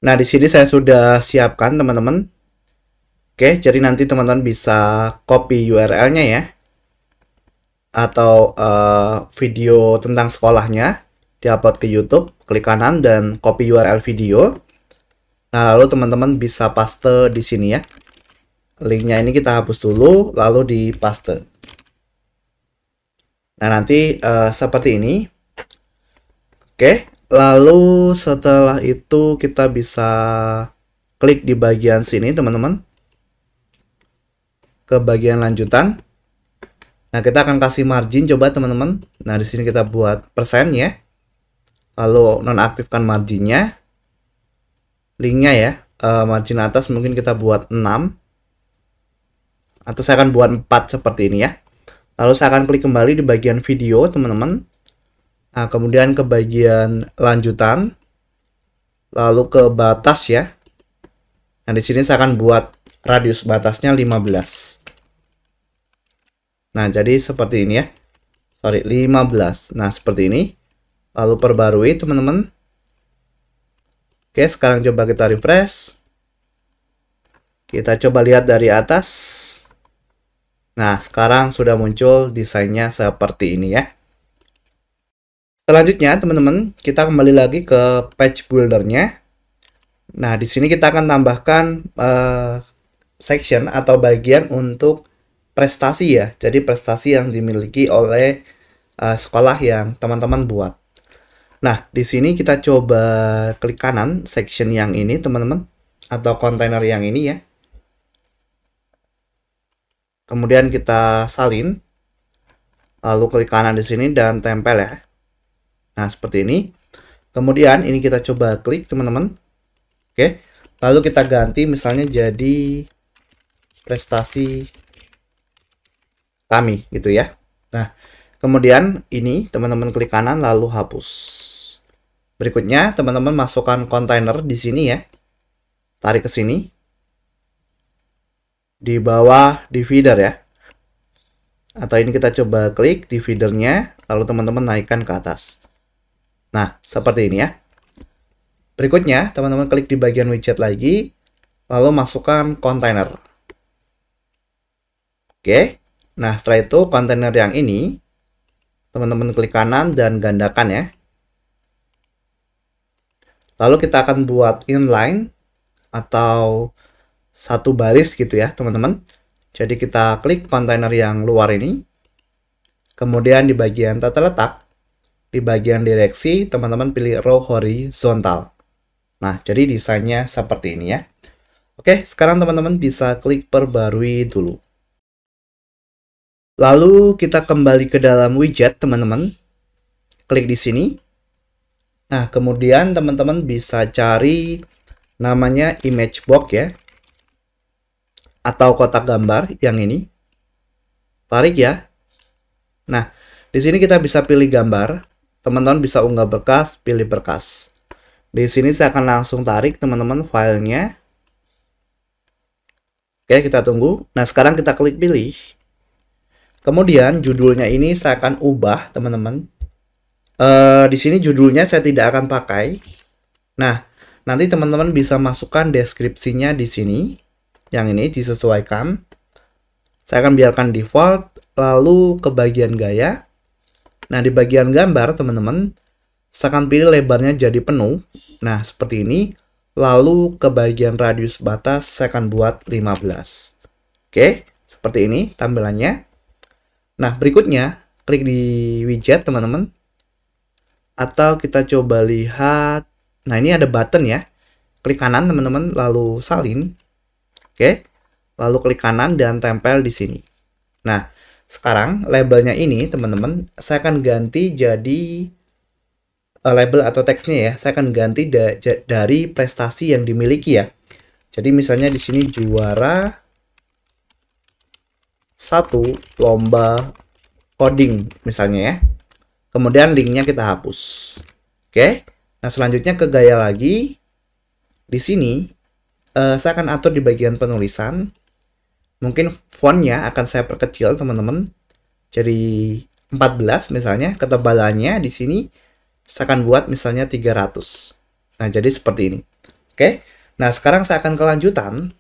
Nah, di sini saya sudah siapkan teman-teman. Oke, jadi nanti teman-teman bisa copy URL-nya ya. Atau video tentang sekolahnya diupload ke YouTube, klik kanan dan copy URL video. Nah, lalu teman-teman bisa paste di sini ya. Linknya ini kita hapus dulu, lalu di paste. Nah, nanti seperti ini. Oke, lalu setelah itu kita bisa klik di bagian sini, teman-teman. Ke bagian lanjutan. Nah, kita akan kasih margin coba, teman-teman. Nah, di sini kita buat persen ya. Lalu nonaktifkan marginnya. Linknya ya. Margin atas mungkin kita buat 6. Atau saya akan buat 4 seperti ini ya. Lalu saya akan klik kembali di bagian video, teman-teman. Nah, kemudian ke bagian lanjutan. Lalu ke batas ya. Nah, di sini saya akan buat radius batasnya 15. Nah, jadi seperti ini ya. Sorry, 15. Nah, seperti ini. Lalu perbarui, teman-teman. Oke, sekarang coba kita refresh. Kita coba lihat dari atas. Nah, sekarang sudah muncul desainnya seperti ini ya. Selanjutnya, teman-teman, kita kembali lagi ke page builder-nya. Nah, di sini kita akan tambahkan section atau bagian untuk prestasi ya. Jadi prestasi yang dimiliki oleh sekolah yang teman-teman buat. Nah, di sini kita coba klik kanan section yang ini, teman-teman, atau kontainer yang ini ya. Kemudian kita salin. Lalu klik kanan di sini dan tempel ya. Nah, seperti ini. Kemudian ini kita coba klik, teman-teman. Oke. Lalu kita ganti misalnya jadi prestasi kami gitu ya. Nah, kemudian ini teman-teman klik kanan lalu hapus. Berikutnya teman-teman masukkan kontainer di sini ya. Tarik ke sini. Di bawah divider ya. Atau ini kita coba klik dividernya lalu teman-teman naikkan ke atas. Nah, seperti ini ya. Berikutnya, teman-teman klik di bagian widget lagi lalu masukkan kontainer. Oke. Nah, setelah itu kontainer yang ini teman-teman klik kanan dan gandakan ya. Lalu kita akan buat inline atau satu baris gitu ya, teman-teman. Jadi kita klik kontainer yang luar ini. Kemudian di bagian tata letak, di bagian direksi, teman-teman pilih row horizontal. Nah, jadi desainnya seperti ini ya. Oke, sekarang teman-teman bisa klik perbarui dulu. Lalu kita kembali ke dalam widget, teman-teman. Klik di sini. Nah, kemudian teman-teman bisa cari namanya image box ya. Atau kotak gambar yang ini. Tarik ya. Nah, di sini kita bisa pilih gambar. Teman-teman bisa unggah berkas, pilih berkas. Di sini saya akan langsung tarik teman-teman filenya. Oke, kita tunggu. Nah, sekarang kita klik pilih. Kemudian judulnya ini saya akan ubah, teman-teman. Di sini judulnya saya tidak akan pakai. Nah, nanti teman-teman bisa masukkan deskripsinya di sini. Yang ini disesuaikan. Saya akan biarkan default, lalu ke bagian gaya. Nah, di bagian gambar, teman-teman, saya akan pilih lebarnya jadi penuh. Nah, seperti ini. Lalu ke bagian radius batas, saya akan buat 15. Oke, seperti ini tampilannya. Nah, berikutnya, klik di widget, teman-teman. Atau kita coba lihat. Nah, ini ada button ya. Klik kanan, teman-teman, lalu salin. Oke, lalu klik kanan dan tempel di sini. Nah, sekarang labelnya ini, teman-teman, saya akan ganti jadi label atau teksnya ya. Saya akan ganti dari prestasi yang dimiliki ya. Jadi misalnya di sini juara 1 lomba coding misalnya ya. Kemudian linknya kita hapus. Oke. Nah, selanjutnya ke gaya lagi. Di sini saya akan atur di bagian penulisan. Mungkin fontnya akan saya perkecil, teman-teman. Jadi 14 misalnya. Ketebalannya di sini saya akan buat misalnya 300. Nah, jadi seperti ini. Oke. Nah, sekarang saya akan kelanjutan.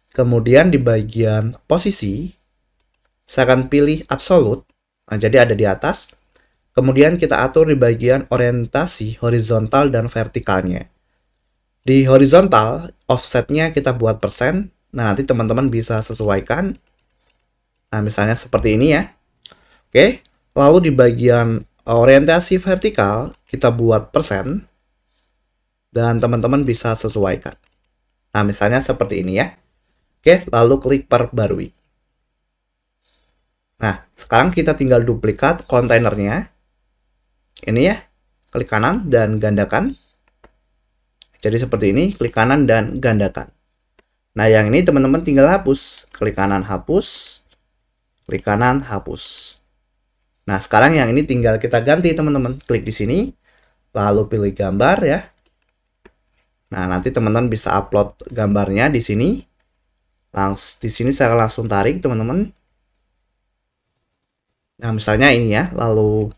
Kemudian di bagian posisi saya akan pilih absolute. Nah, jadi ada di atas. Kemudian kita atur di bagian orientasi horizontal dan vertikalnya. Di horizontal, offsetnya kita buat persen. Nah, nanti teman-teman bisa sesuaikan. Nah, misalnya seperti ini ya. Oke, lalu di bagian orientasi vertikal, kita buat persen. Dan teman-teman bisa sesuaikan. Nah, misalnya seperti ini ya. Oke, lalu klik perbarui. Nah, sekarang kita tinggal duplikat kontainernya. Ini ya, klik kanan dan gandakan. Jadi seperti ini, klik kanan dan gandakan. Nah, yang ini teman-teman tinggal hapus. Klik kanan hapus, klik kanan hapus. Nah, sekarang yang ini tinggal kita ganti teman-teman. Klik di sini, lalu pilih gambar ya. Nah, nanti teman-teman bisa upload gambarnya di sini. Di sini saya langsung tarik teman-teman. Nah, misalnya ini ya, lalu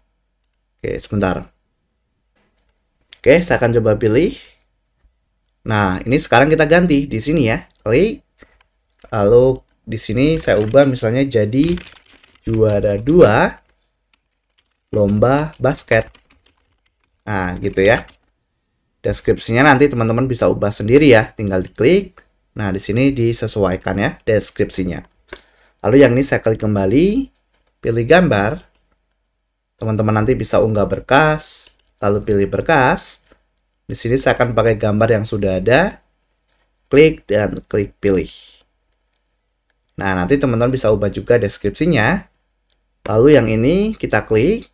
oke, sebentar. Oke, saya akan coba pilih. Nah, ini sekarang kita ganti di sini ya. Klik. Lalu di sini saya ubah misalnya jadi juara 2 lomba basket. Nah, gitu ya. Deskripsinya nanti teman-teman bisa ubah sendiri ya. Tinggal diklik. Nah, di sini disesuaikan ya deskripsinya. Lalu yang ini saya klik kembali, pilih gambar. Teman-teman nanti bisa unggah berkas, lalu pilih berkas. Di sini saya akan pakai gambar yang sudah ada. Klik dan klik pilih. Nah, nanti teman-teman bisa ubah juga deskripsinya. Lalu yang ini kita klik.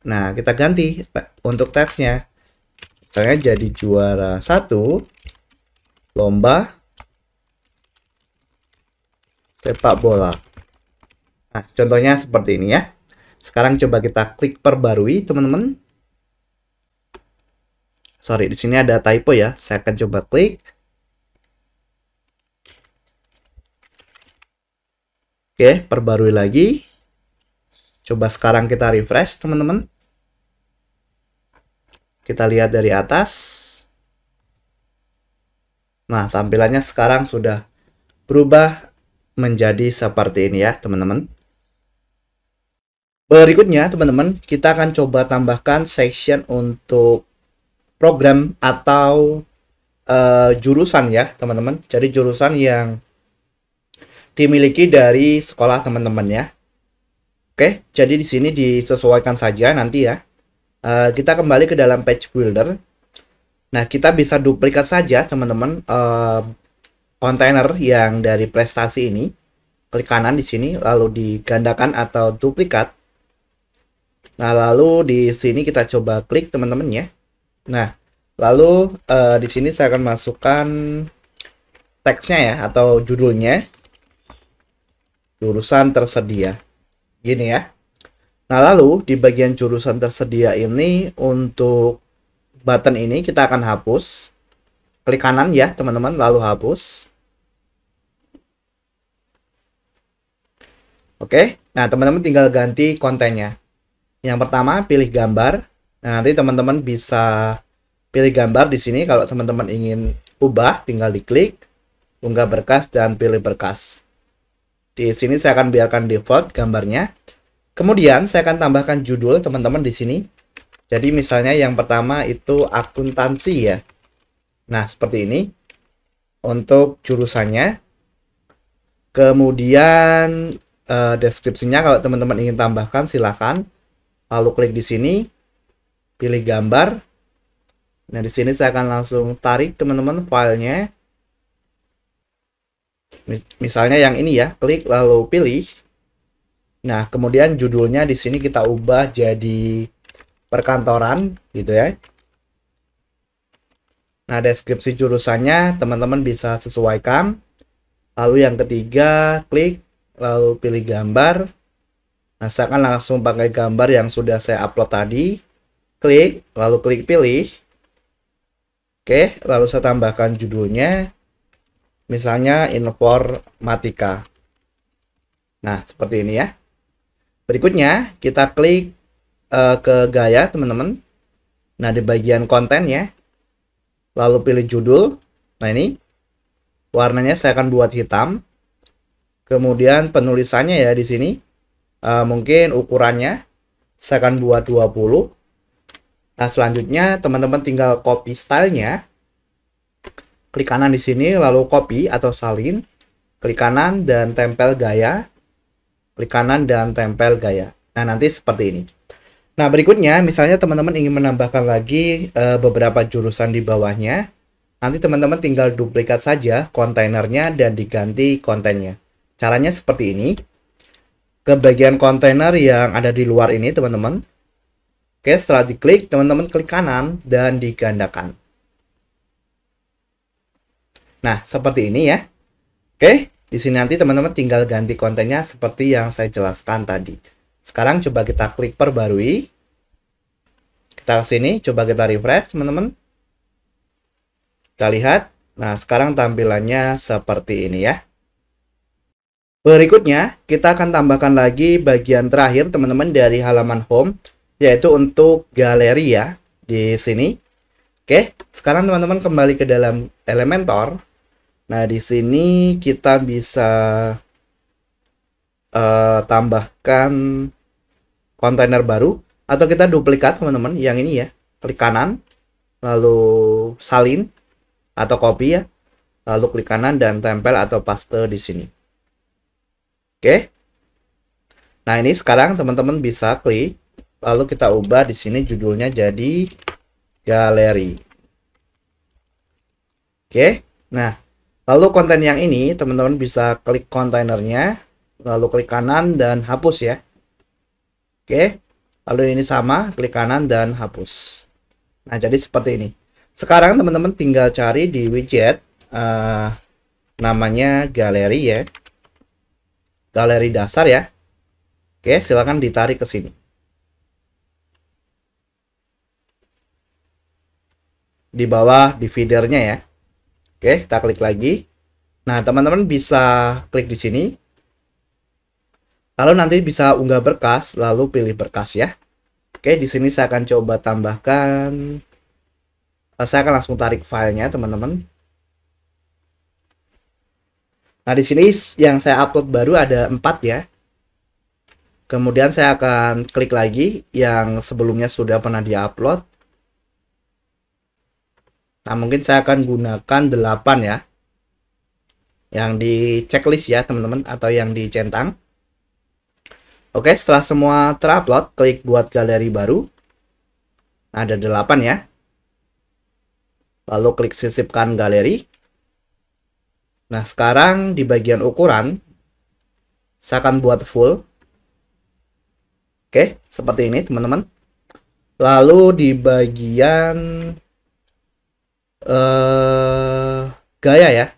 Nah, kita ganti untuk teksnya. Saya jadi juara 1 lomba sepak bola. Nah, contohnya seperti ini ya. Sekarang coba kita klik perbarui, teman-teman. Sorry, di sini ada typo ya. Saya akan coba klik. Oke, perbarui lagi. Coba sekarang kita refresh, teman-teman. Kita lihat dari atas. Nah, tampilannya sekarang sudah berubah menjadi seperti ini ya, teman-teman. Berikutnya, teman-teman, kita akan coba tambahkan section untuk program atau jurusan ya, teman-teman. Jadi jurusan yang dimiliki dari sekolah teman-teman ya. Oke, jadi di sini disesuaikan saja nanti ya. Kita kembali ke dalam page builder. Nah, kita bisa duplikat saja teman-teman kontainer yang dari prestasi ini. Klik kanan di sini, lalu digandakan atau duplikat. Nah, lalu di sini kita coba klik teman-teman ya. Nah, lalu di sini saya akan masukkan teksnya ya atau judulnya. Jurusan tersedia. Gini ya. Nah, lalu di bagian jurusan tersedia ini untuk button ini kita akan hapus. Klik kanan ya, teman-teman, lalu hapus. Oke. Nah, teman-teman tinggal ganti kontennya. Yang pertama, pilih gambar. Nah, nanti teman-teman bisa pilih gambar di sini. Kalau teman-teman ingin ubah, tinggal diklik, unggah berkas, dan pilih berkas. Di sini saya akan biarkan default gambarnya. Kemudian saya akan tambahkan judul teman-teman di sini. Jadi misalnya yang pertama itu akuntansi ya. Nah, seperti ini untuk jurusannya. Kemudian deskripsinya kalau teman-teman ingin tambahkan silahkan. Lalu klik di sini, pilih gambar. Nah, di sini saya akan langsung tarik teman-teman filenya. Misalnya yang ini ya, klik lalu pilih. Nah, kemudian judulnya di sini kita ubah jadi perkantoran gitu ya. Nah, deskripsi jurusannya teman-teman bisa sesuaikan. Lalu yang ketiga, klik lalu pilih gambar. Nah, saya akan langsung pakai gambar yang sudah saya upload tadi. Klik, lalu klik pilih. Oke, lalu saya tambahkan judulnya. Misalnya informatika. Nah, seperti ini ya. Berikutnya, kita klik ke gaya, teman-teman. Nah, di bagian konten ya. Lalu pilih judul. Nah, ini. Warnanya saya akan buat hitam. Kemudian penulisannya ya di sini. Mungkin ukurannya saya akan buat 20. Nah, selanjutnya teman-teman tinggal copy stylenya. klik kanan di sini, lalu copy atau salin, klik kanan dan tempel gaya, klik kanan dan tempel gaya. Nah, nanti seperti ini. Nah, berikutnya misalnya teman-teman ingin menambahkan lagi beberapa jurusan di bawahnya. Nanti teman-teman tinggal duplikat saja kontainernya dan diganti kontennya. Caranya seperti ini. Ke bagian kontainer yang ada di luar ini, teman-teman. Oke, setelah diklik, teman-teman klik kanan dan digandakan. Nah, seperti ini ya. Oke, di sini nanti teman-teman tinggal ganti kontennya seperti yang saya jelaskan tadi. Sekarang coba kita klik perbarui. Kita ke sini, coba kita refresh, teman-teman. Kita lihat. Nah, sekarang tampilannya seperti ini ya. Berikutnya, kita akan tambahkan lagi bagian terakhir, teman-teman, dari halaman home, yaitu untuk galeri ya, di sini. Oke, sekarang teman-teman kembali ke dalam Elementor. Nah, di sini kita bisa tambahkan kontainer baru, atau kita duplikat, teman-teman, yang ini ya. Klik kanan, lalu salin, atau copy ya, lalu klik kanan dan tempel atau paste di sini. Oke. Nah, ini sekarang teman-teman bisa klik, lalu kita ubah di sini judulnya jadi galeri. Oke. Nah, lalu konten yang ini teman-teman bisa klik kontainernya, lalu klik kanan dan hapus ya. Oke. Lalu ini sama, klik kanan dan hapus. Nah, jadi seperti ini. Sekarang teman-teman tinggal cari di widget namanya galeri ya. Galeri dasar ya. Oke, silakan ditarik ke sini. Di bawah dividernya ya. Oke, kita klik lagi. Nah, teman-teman bisa klik di sini. Lalu nanti bisa unggah berkas, lalu pilih berkas ya. Oke, di sini saya akan coba tambahkan. Saya akan langsung tarik filenya, teman-teman. Nah, di sini yang saya upload baru ada 4 ya. Kemudian saya akan klik lagi yang sebelumnya sudah pernah diupload. Nah, mungkin saya akan gunakan 8 ya. Yang di checklist ya, teman-teman, atau yang dicentang. Oke, setelah semua terupload, klik buat galeri baru. Nah, ada 8 ya. Lalu klik sisipkan galeri. Nah, sekarang di bagian ukuran, saya akan buat full. Oke, seperti ini teman-teman. Lalu di bagian gaya ya.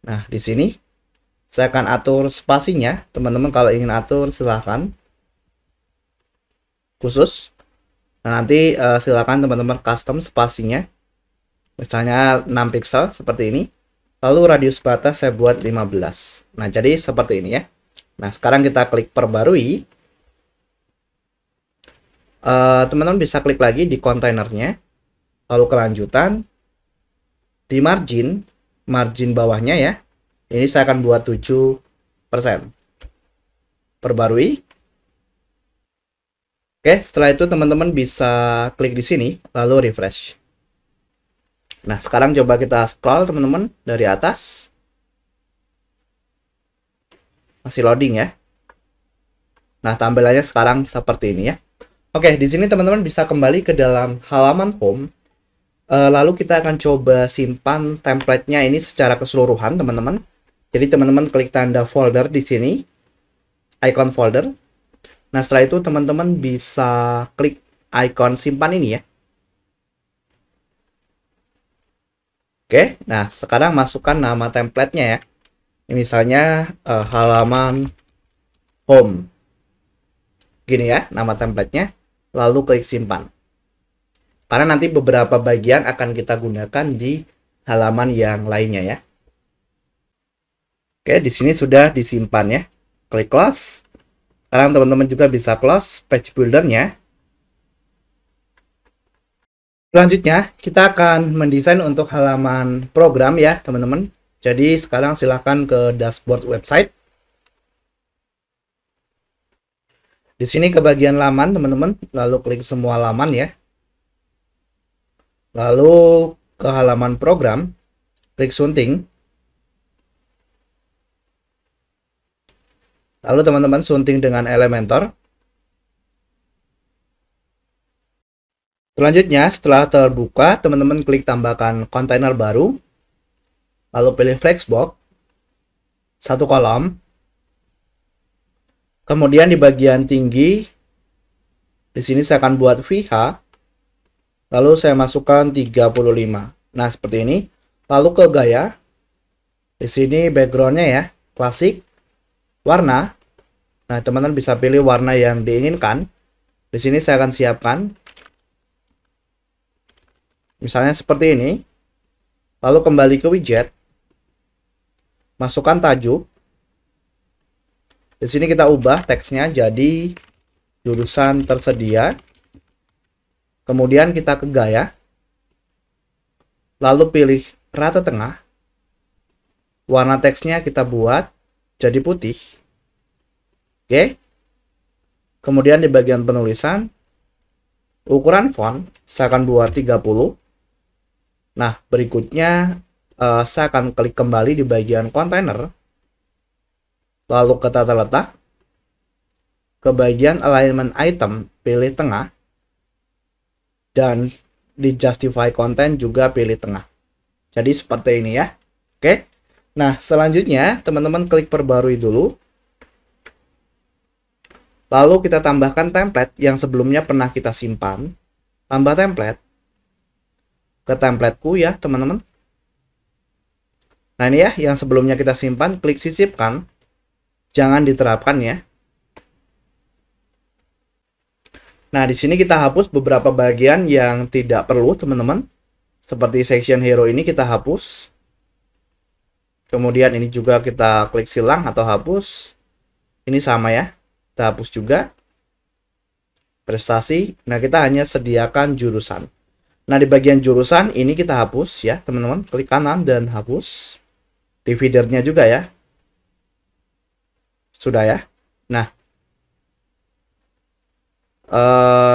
Nah, di sini saya akan atur spasinya. Teman-teman kalau ingin atur silahkan. Khusus. Nah, nanti silahkan teman-teman custom spasinya. Misalnya 6 pixel seperti ini. Lalu radius batas saya buat 15. Nah, jadi seperti ini ya. Nah, sekarang kita klik perbarui. Teman-teman bisa klik lagi di kontainernya. Lalu kelanjutan. Di margin bawahnya ya. Ini saya akan buat 7%. Perbarui. Oke, setelah itu teman-teman bisa klik di sini. Lalu refresh. Nah, sekarang coba kita scroll teman-teman dari atas. Masih loading ya. Nah, tampilannya sekarang seperti ini ya. Oke, di sini teman-teman bisa kembali ke dalam halaman home. Lalu kita akan coba simpan template-nya ini secara keseluruhan, teman-teman. Jadi teman-teman klik tanda folder di sini. Icon folder. Nah, setelah itu teman-teman bisa klik icon simpan ini ya. Oke, nah sekarang masukkan nama template-nya ya. Ini misalnya halaman home. Gini ya, nama template-nya. Lalu klik simpan. Karena nanti beberapa bagian akan kita gunakan di halaman yang lainnya ya. Oke, di sini sudah disimpan ya. Klik close. Sekarang teman-teman juga bisa close page builder-nya. Selanjutnya, kita akan mendesain untuk halaman program ya, teman-teman. Jadi, sekarang silahkan ke dashboard website. Di sini ke bagian laman, teman-teman. Lalu klik semua laman ya. Lalu ke halaman program. klik sunting. Lalu teman-teman sunting dengan Elementor. Selanjutnya, setelah terbuka, teman-teman klik tambahkan kontainer baru. Lalu pilih Flexbox, satu kolom. Kemudian di bagian tinggi, di sini saya akan buat VH. Lalu saya masukkan 35. Nah, seperti ini. Lalu ke gaya. Di sini backgroundnya ya, klasik. Warna. Nah, teman-teman bisa pilih warna yang diinginkan. Di sini saya akan siapkan. Misalnya seperti ini. Lalu kembali ke widget. Masukkan tajuk. Di sini kita ubah teksnya jadi jurusan tersedia. Kemudian kita ke gaya. Lalu pilih rata tengah. Warna teksnya kita buat jadi putih. Oke. Kemudian di bagian penulisan, ukuran font saya akan buat 30. Nah, berikutnya saya akan klik kembali di bagian kontainer. Lalu ke tata letak. Ke bagian alignment item, pilih tengah. Dan di justify content juga pilih tengah. Jadi seperti ini ya. Oke. Nah, selanjutnya teman-teman klik perbarui dulu. Lalu kita tambahkan template yang sebelumnya pernah kita simpan. Tambah template. Ke templateku ya teman-teman. Nah ini ya yang sebelumnya kita simpan, klik sisipkan. Jangan diterapkan ya. Nah di sini kita hapus beberapa bagian yang tidak perlu teman-teman. Seperti section hero ini kita hapus. Kemudian ini juga kita klik silang atau hapus. Ini sama ya. Kita hapus juga. Prestasi. Nah kita hanya sediakan jurusan. Nah di bagian jurusan ini kita hapus ya teman-teman. Klik kanan dan hapus. Dividernya juga ya. Sudah ya. Nah.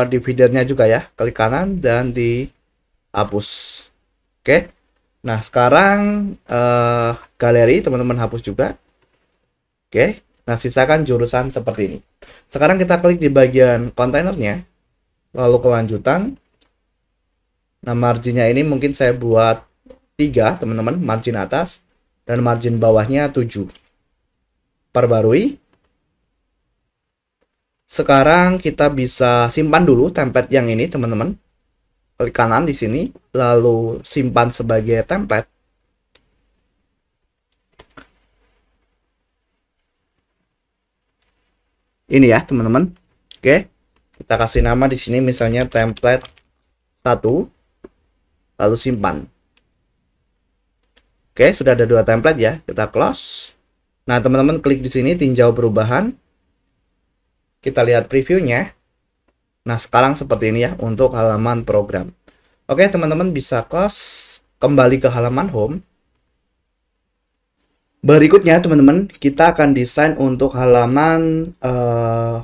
Dividernya juga ya. Klik kanan dan dihapus. Oke. Nah sekarang galeri teman-teman hapus juga. Oke. Nah sisakan jurusan seperti ini. Sekarang kita klik di bagian kontainernya. Lalu kelanjutan. Nah marginnya ini mungkin saya buat 3 teman-teman. Margin atas. Dan margin bawahnya 7. Perbarui. Sekarang kita bisa simpan dulu template yang ini teman-teman. Klik kanan di sini. Lalu simpan sebagai template. Ini ya teman-teman. Oke. Kita kasih nama di sini misalnya template 1. Lalu simpan. Oke, sudah ada 2 template ya. Kita close. Nah, teman-teman klik di sini tinjau perubahan. Kita lihat previewnya. Nah, sekarang seperti ini ya untuk halaman program. Oke, teman-teman bisa close. Kembali ke halaman home. Berikutnya, teman-teman, kita akan desain untuk halaman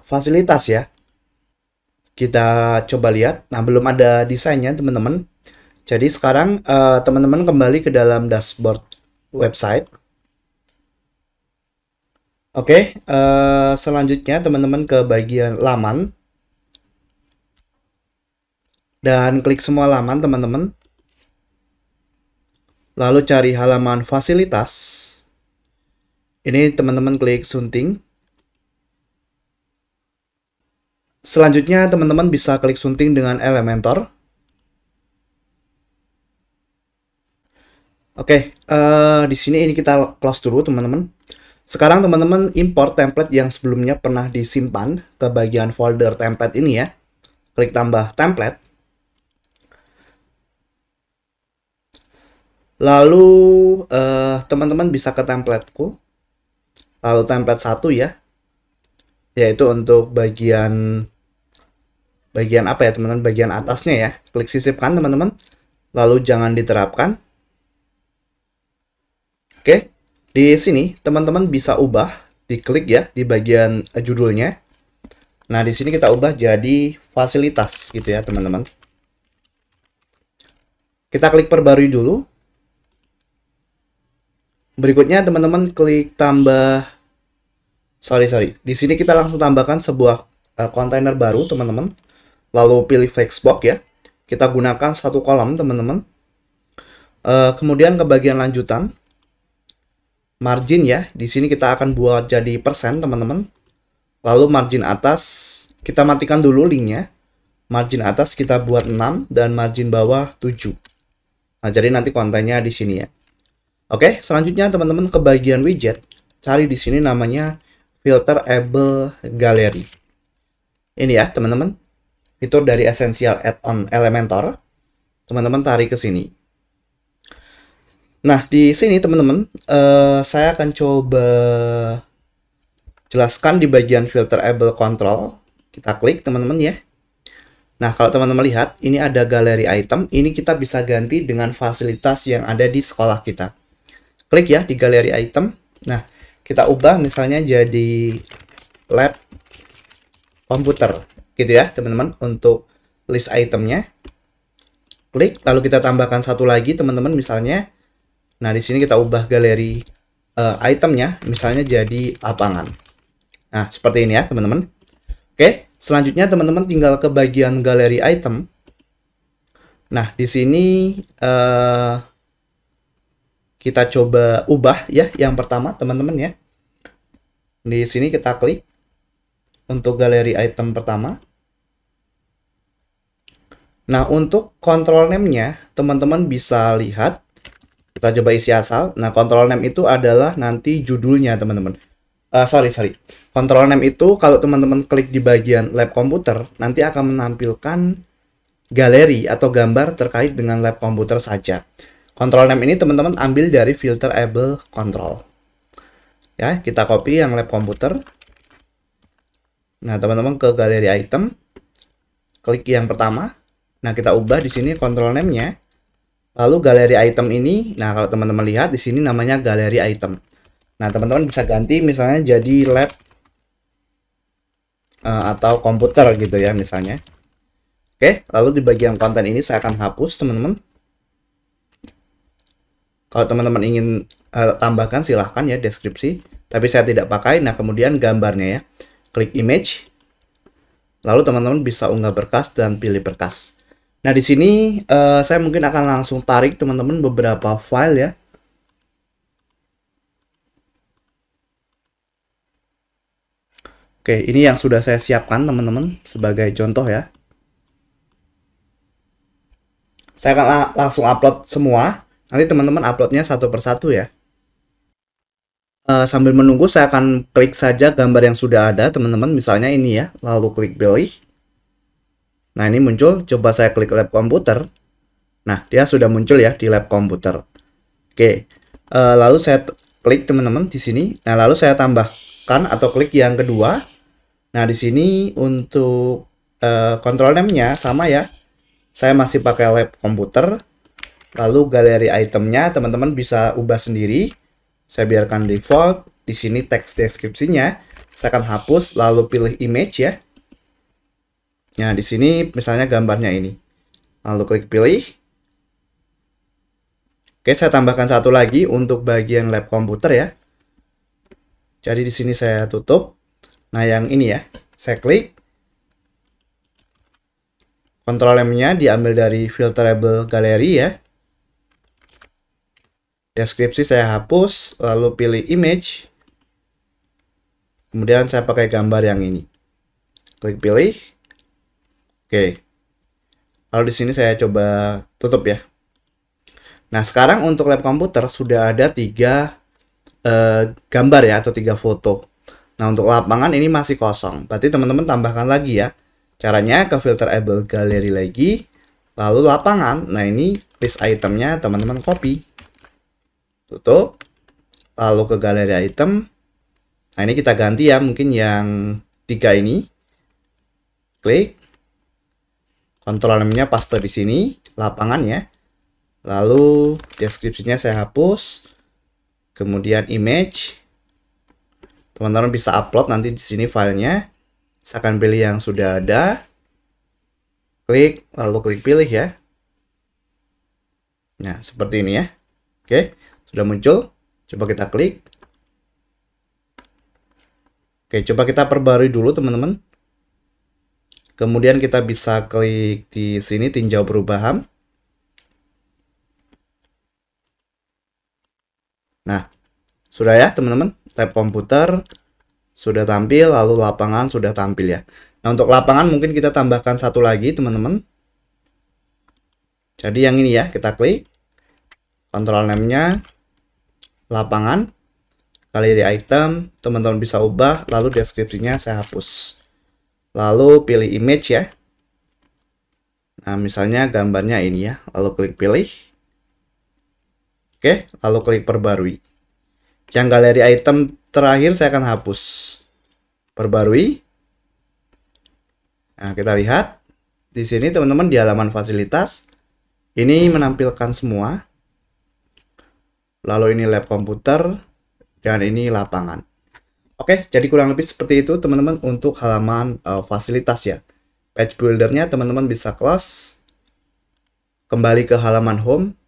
fasilitas ya. Kita coba lihat. Nah, belum ada desainnya, teman-teman. Jadi sekarang teman-teman kembali ke dalam dashboard website. Oke, selanjutnya teman-teman ke bagian laman. Dan klik semua laman teman-teman. Lalu cari halaman fasilitas. Ini teman-teman klik sunting. Selanjutnya teman-teman bisa klik sunting dengan Elementor. Oke, di sini ini kita close dulu teman-teman. Sekarang teman-teman import template yang sebelumnya pernah disimpan ke bagian folder template ini ya. Klik tambah template. Lalu teman-teman bisa ke templateku. Lalu template 1 ya. Yaitu untuk bagian apa ya teman-teman? Bagian atasnya ya. Klik sisipkan teman-teman. Lalu jangan diterapkan. Oke, di sini teman-teman bisa ubah, diklik ya di bagian judulnya. Nah, di sini kita ubah jadi fasilitas gitu ya, teman-teman. Kita klik perbarui dulu. Berikutnya teman-teman klik tambah, sorry. Di sini kita langsung tambahkan sebuah kontainer baru teman-teman. Lalu pilih Flexbox ya. Kita gunakan satu kolom teman-teman. Kemudian ke bagian lanjutan, margin ya. Di sini kita akan buat jadi persen teman-teman. Lalu margin atas kita matikan dulu linknya. Margin atas kita buat 6 dan margin bawah 7. Nah, jadi nanti kontennya di sini ya. Oke, selanjutnya teman-teman ke bagian widget, cari di sini namanya Filterable Gallery. Ini ya, teman-teman. Fitur dari Essential Add-on Elementor. Teman-teman tarik ke sini. Nah, di sini teman-teman, saya akan coba jelaskan di bagian Filterable Control. Kita klik teman-teman ya. Nah, kalau teman-teman lihat, ini ada galeri item. Ini kita bisa ganti dengan fasilitas yang ada di sekolah kita. Klik ya di galeri item. Nah, kita ubah misalnya jadi lab komputer. Gitu ya, teman-teman, untuk list itemnya. Klik, lalu kita tambahkan satu lagi, teman-teman, misalnya. Nah, di sini kita ubah galeri itemnya, misalnya jadi lapangan. Nah, seperti ini ya, teman-teman. Oke. Selanjutnya teman-teman tinggal ke bagian galeri item. Nah, di sini kita coba ubah ya yang pertama teman-teman ya. Di sini kita klik untuk galeri item pertama. Nah, untuk control name-nya teman-teman bisa lihat. Kita coba isi asal. Nah, control name itu adalah nanti judulnya teman-teman. Sorry. Control name itu kalau teman-teman klik di bagian lab komputer, nanti akan menampilkan galeri atau gambar terkait dengan lab komputer saja. Control name ini teman-teman ambil dari Filterable Control. Ya, kita copy yang lab komputer. Nah, teman-teman ke galeri item, klik yang pertama. Nah, kita ubah di sini control name-nya. Lalu galeri item ini, nah kalau teman-teman lihat di sini namanya galeri item. Nah, teman-teman bisa ganti misalnya jadi lab atau komputer gitu ya misalnya. Oke, lalu di bagian konten ini saya akan hapus teman-teman. Kalau teman-teman ingin tambahkan silahkan ya deskripsi, tapi saya tidak pakai. Nah, kemudian gambarnya ya. Klik image. Lalu teman-teman bisa unggah berkas dan pilih berkas. Nah, di sini saya mungkin akan langsung tarik teman-teman beberapa file ya. Oke, ini yang sudah saya siapkan teman-teman sebagai contoh ya. Saya akan langsung upload semua. Nanti teman-teman uploadnya satu persatu ya. Sambil menunggu saya akan klik saja gambar yang sudah ada teman-teman. Misalnya ini ya, lalu klik pilih. Nah, ini muncul. Coba saya klik lab komputer. Nah, dia sudah muncul ya di lab komputer. Oke, lalu saya klik teman-teman di sini. Nah, lalu saya tambahkan atau klik yang kedua. Nah, di sini untuk control name-nya sama ya. Saya masih pakai lab komputer. Lalu galeri itemnya teman-teman bisa ubah sendiri. Saya biarkan default. Di sini teks deskripsinya saya akan hapus lalu pilih image ya. Nah, di sini misalnya gambarnya ini. Lalu klik pilih. Oke, saya tambahkan satu lagi untuk bagian lab komputer ya. Jadi di sini saya tutup. Nah, yang ini ya, saya klik. Control name-nya diambil dari Filterable Gallery ya. Deskripsi saya hapus, lalu pilih image. Kemudian saya pakai gambar yang ini. Klik pilih. Oke. Lalu di sini saya coba tutup ya. Nah, sekarang untuk lab komputer sudah ada 3 gambar ya, atau 3 foto. Nah, untuk lapangan ini masih kosong. Berarti teman-teman tambahkan lagi ya. Caranya ke Filterable Gallery lagi. Lalu lapangan. Nah, ini list itemnya teman-teman copy. Tutup. Lalu ke galeri item. Nah, ini kita ganti ya. Mungkin yang 3 ini. Klik. Control name-nya paste di sini. Lapangan ya. Lalu deskripsinya saya hapus. Kemudian image. Teman-teman bisa upload nanti di sini filenya. Saya akan pilih yang sudah ada. Klik, lalu klik pilih ya. Nah, seperti ini ya. Oke, sudah muncul. Coba kita klik. Oke, coba kita perbarui dulu teman-teman. Kemudian kita bisa klik di sini tinjau perubahan. Nah, sudah ya teman-teman, tab komputer sudah tampil, lalu lapangan sudah tampil ya. Nah, untuk lapangan mungkin kita tambahkan satu lagi teman-teman. Jadi yang ini ya, kita klik. Control name-nya lapangan. Galeri item, teman-teman bisa ubah, lalu deskripsinya saya hapus. Lalu pilih image ya. Nah, misalnya gambarnya ini ya, lalu klik pilih. Oke, lalu klik perbarui. Yang galeri item terakhir saya akan hapus. Perbarui. Nah, kita lihat di sini teman-teman di halaman fasilitas ini menampilkan semua. Lalu ini lab komputer dan ini lapangan. Oke, jadi kurang lebih seperti itu teman-teman untuk halaman fasilitas ya. Page buildernya teman-teman bisa close. Kembali ke halaman home.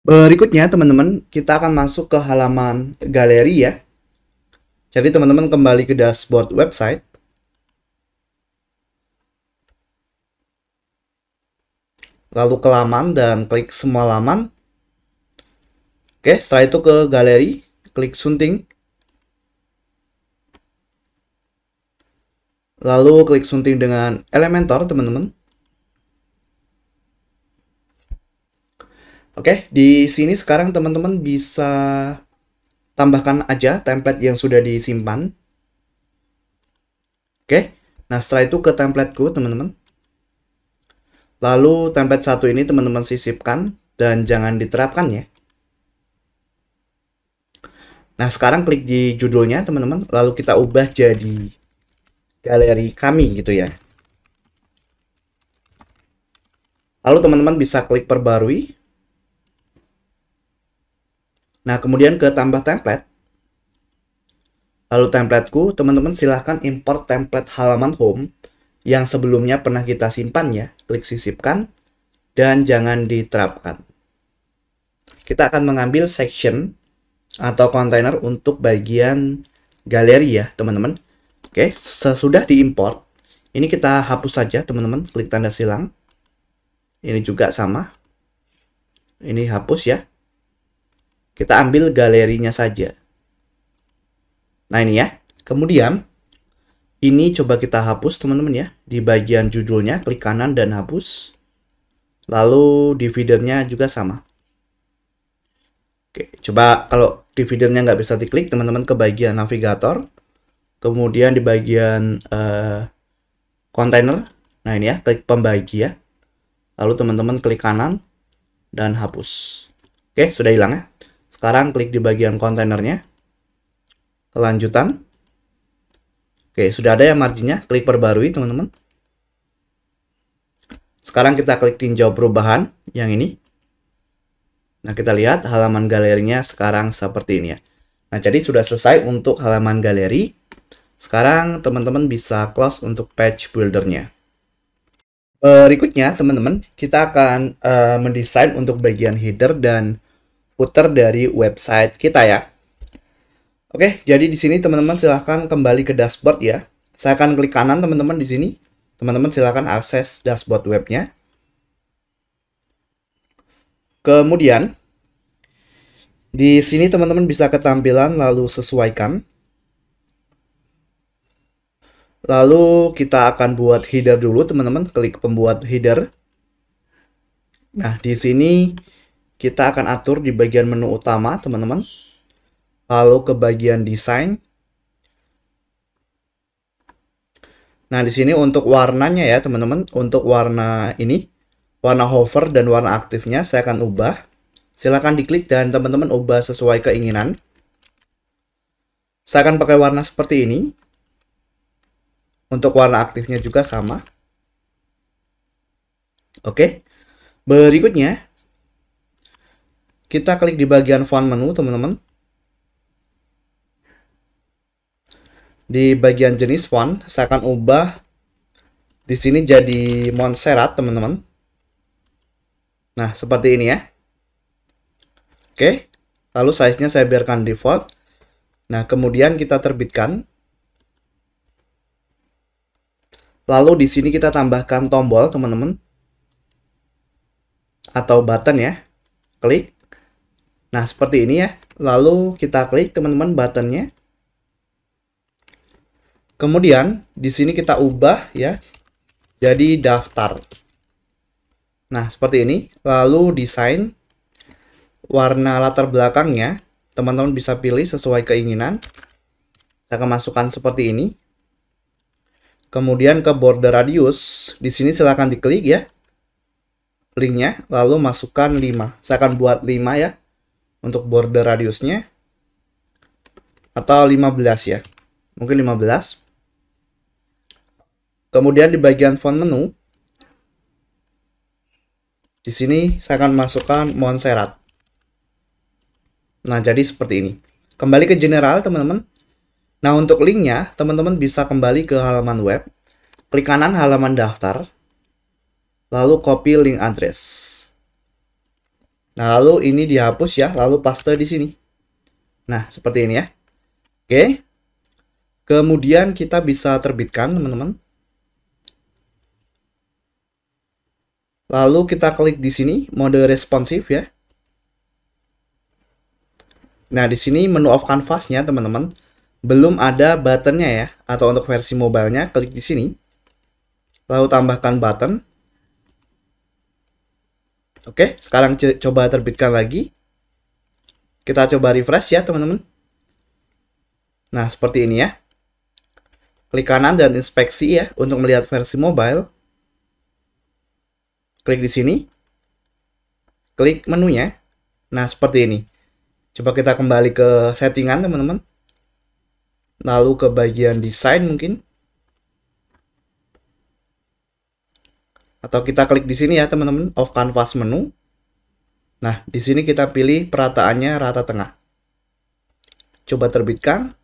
Berikutnya teman-teman kita akan masuk ke halaman galeri ya. Jadi teman-teman kembali ke dashboard website. Lalu ke laman dan klik semua laman. Oke, setelah itu ke galeri, klik sunting. Lalu klik sunting dengan Elementor, teman-teman. Oke, di sini sekarang teman-teman bisa tambahkan aja template yang sudah disimpan. Oke, nah setelah itu ke templateku, teman-teman. Lalu template satu ini teman-teman sisipkan dan jangan diterapkan ya. Nah, sekarang klik di judulnya, teman-teman. Lalu kita ubah jadi galeri kami gitu ya. Lalu teman-teman bisa klik perbarui. Nah, kemudian ke tambah template. Lalu templateku, teman-teman silahkan import template halaman home yang sebelumnya pernah kita simpan ya. Klik sisipkan dan jangan diterapkan. Kita akan mengambil section atau kontainer untuk bagian galeri ya teman-teman. Oke, sesudah diimport ini kita hapus saja teman-teman, klik tanda silang. Ini juga sama, ini hapus ya. Kita ambil galerinya saja. Nah ini ya, kemudian ini coba kita hapus teman-teman ya. Di bagian judulnya klik kanan dan hapus. Lalu dividernya juga sama. Oke, coba kalau dividernya nggak bisa diklik, teman-teman ke bagian navigator. Kemudian di bagian kontainer. Nah ini ya, klik pembagi ya. Lalu teman-teman klik kanan dan hapus. Oke, sudah hilang ya. Sekarang klik di bagian kontainernya. Kelanjutan. Oke, sudah ada ya marginnya. Klik perbarui teman-teman. Sekarang kita klik tinjau perubahan yang ini. Nah, kita lihat halaman galerinya sekarang seperti ini ya. Nah, jadi sudah selesai untuk halaman galeri. Sekarang teman-teman bisa close untuk page buildernya. Berikutnya, teman-teman, kita akan mendesain untuk bagian header dan footer dari website kita ya. Oke, jadi di sini teman-teman silahkan kembali ke dashboard ya. Saya akan klik kanan teman-teman di sini. Teman-teman silahkan akses dashboard webnya. Kemudian di sini teman-teman bisa ketampilan lalu sesuaikan. Lalu kita akan buat header dulu teman-teman, klik pembuat header. Nah, di sini kita akan atur di bagian menu utama teman-teman. Lalu ke bagian desain. Nah, di sini untuk warnanya ya teman-teman, untuk warna ini warna hover dan warna aktifnya saya akan ubah. Silakan diklik dan teman-teman ubah sesuai keinginan. Saya akan pakai warna seperti ini. Untuk warna aktifnya juga sama. Oke. Berikutnya kita klik di bagian font menu teman-teman. Di bagian jenis font saya akan ubah di sini jadi Montserrat teman-teman. Nah, seperti ini ya. Oke. Lalu size-nya saya biarkan default. Nah, kemudian kita terbitkan. Lalu di sini kita tambahkan tombol, teman-teman. Atau button ya. Klik. Nah, seperti ini ya. Lalu kita klik, teman-teman, buttonnya. Kemudian di sini kita ubah ya jadi daftar. Nah, seperti ini. Lalu desain warna latar belakangnya teman-teman bisa pilih sesuai keinginan. Saya akan masukkan seperti ini. Kemudian ke border radius, di sini silahkan diklik ya linknya, lalu masukkan 5. Saya akan buat 5 ya untuk border radiusnya, atau 15 ya, mungkin 15. Kemudian di bagian font menu, di sini saya akan masukkan Montserrat. Nah, jadi seperti ini. Kembali ke general, teman-teman. Nah, untuk linknya, teman-teman bisa kembali ke halaman web, klik kanan halaman daftar, lalu copy link address. Nah, lalu ini dihapus ya, lalu paste di sini. Nah, seperti ini ya. Oke. Kemudian kita bisa terbitkan, teman-teman. Lalu kita klik di sini mode responsif ya. Nah, di sini menu of canvas-nya, teman-teman, belum ada buttonnya ya, atau untuk versi mobile-nya klik di sini. Lalu tambahkan button. Oke, sekarang coba terbitkan lagi. Kita coba refresh ya, teman-teman. Nah, seperti ini ya. Klik kanan dan inspeksi ya untuk melihat versi mobile. Klik di sini. Klik menunya. Nah, seperti ini. Coba kita kembali ke settingan, teman-teman. Lalu ke bagian desain mungkin. Atau kita klik di sini ya, teman-teman, of canvas menu. Nah, di sini kita pilih perataannya rata tengah. Coba terbitkan.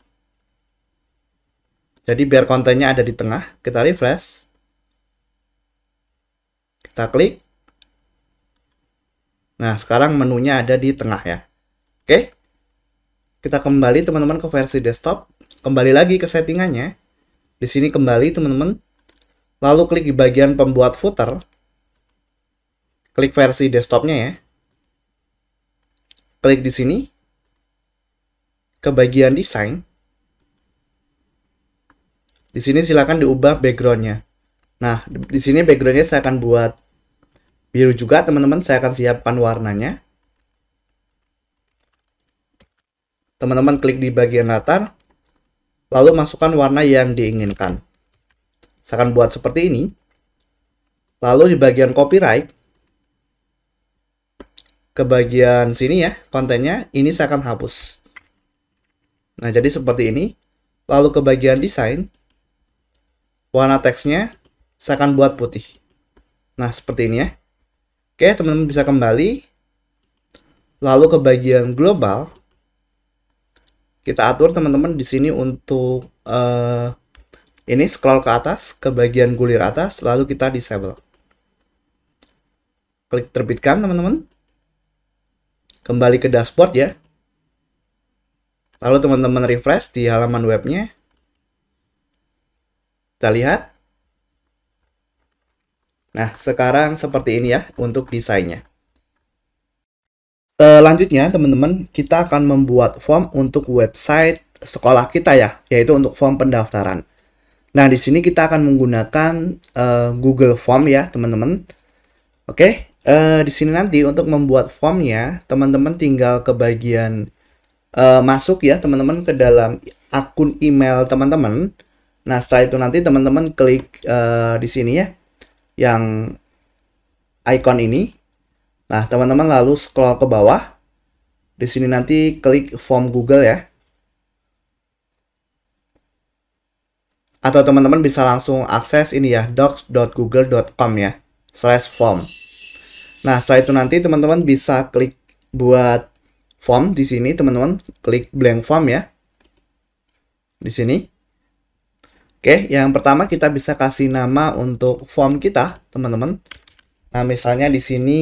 Jadi biar kontennya ada di tengah, kita refresh. Kita klik. Nah, sekarang menunya ada di tengah ya. Oke. Kita kembali, teman-teman, ke versi desktop. Kembali lagi ke settingannya. Di sini kembali, teman-teman. Lalu klik di bagian pembuat footer. Klik versi desktopnya ya. Klik di sini. Ke bagian desain. Di sini silakan diubah backgroundnya. Nah, di sini backgroundnya saya akan buat biru juga, teman-teman. Saya akan siapkan warnanya. Teman-teman klik di bagian latar, lalu masukkan warna yang diinginkan. Saya akan buat seperti ini. Lalu di bagian copyright, ke bagian sini ya, kontennya, ini saya akan hapus. Nah, jadi seperti ini. Lalu ke bagian desain, warna teksnya, saya akan buat putih. Nah, seperti ini ya. Oke, teman-teman bisa kembali. Lalu ke bagian global, kita atur, teman-teman, di sini untuk ini scroll ke atas, ke bagian gulir atas, lalu kita disable. Klik terbitkan, teman-teman. Kembali ke dashboard ya. Lalu teman-teman refresh di halaman webnya. Kita lihat. Nah, sekarang seperti ini ya untuk desainnya. Selanjutnya, teman-teman, kita akan membuat form untuk website sekolah kita ya, yaitu untuk form pendaftaran. Nah, di sini kita akan menggunakan Google Form ya, teman-teman. Oke, di sini nanti untuk membuat formnya, teman-teman tinggal ke bagian masuk ya, teman-teman, ke dalam akun email teman-teman. Nah, setelah itu nanti teman-teman klik di sini ya, yang icon ini. Nah, teman-teman lalu scroll ke bawah. Di sini nanti klik form Google ya. Atau teman-teman bisa langsung akses ini ya, docs.google.com ya, /form. Nah, setelah itu nanti teman-teman bisa klik buat form di sini, teman-teman klik blank form ya. Di sini. Oke, yang pertama kita bisa kasih nama untuk form kita, teman-teman. Nah, misalnya di sini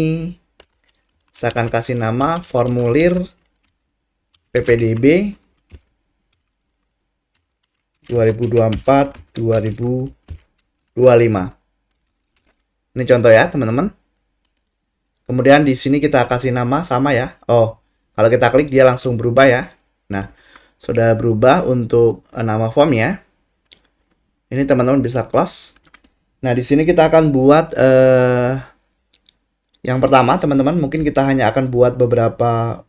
saya akan kasih nama formulir PPDB 2024-2025. Ini contoh ya, teman-teman. Kemudian di sini kita kasih nama sama ya. Oh, kalau kita klik dia langsung berubah ya. Nah, sudah berubah untuk nama form ya. Ini teman-teman bisa close. Nah, di sini kita akan buat yang pertama, teman-teman, mungkin kita hanya akan buat beberapa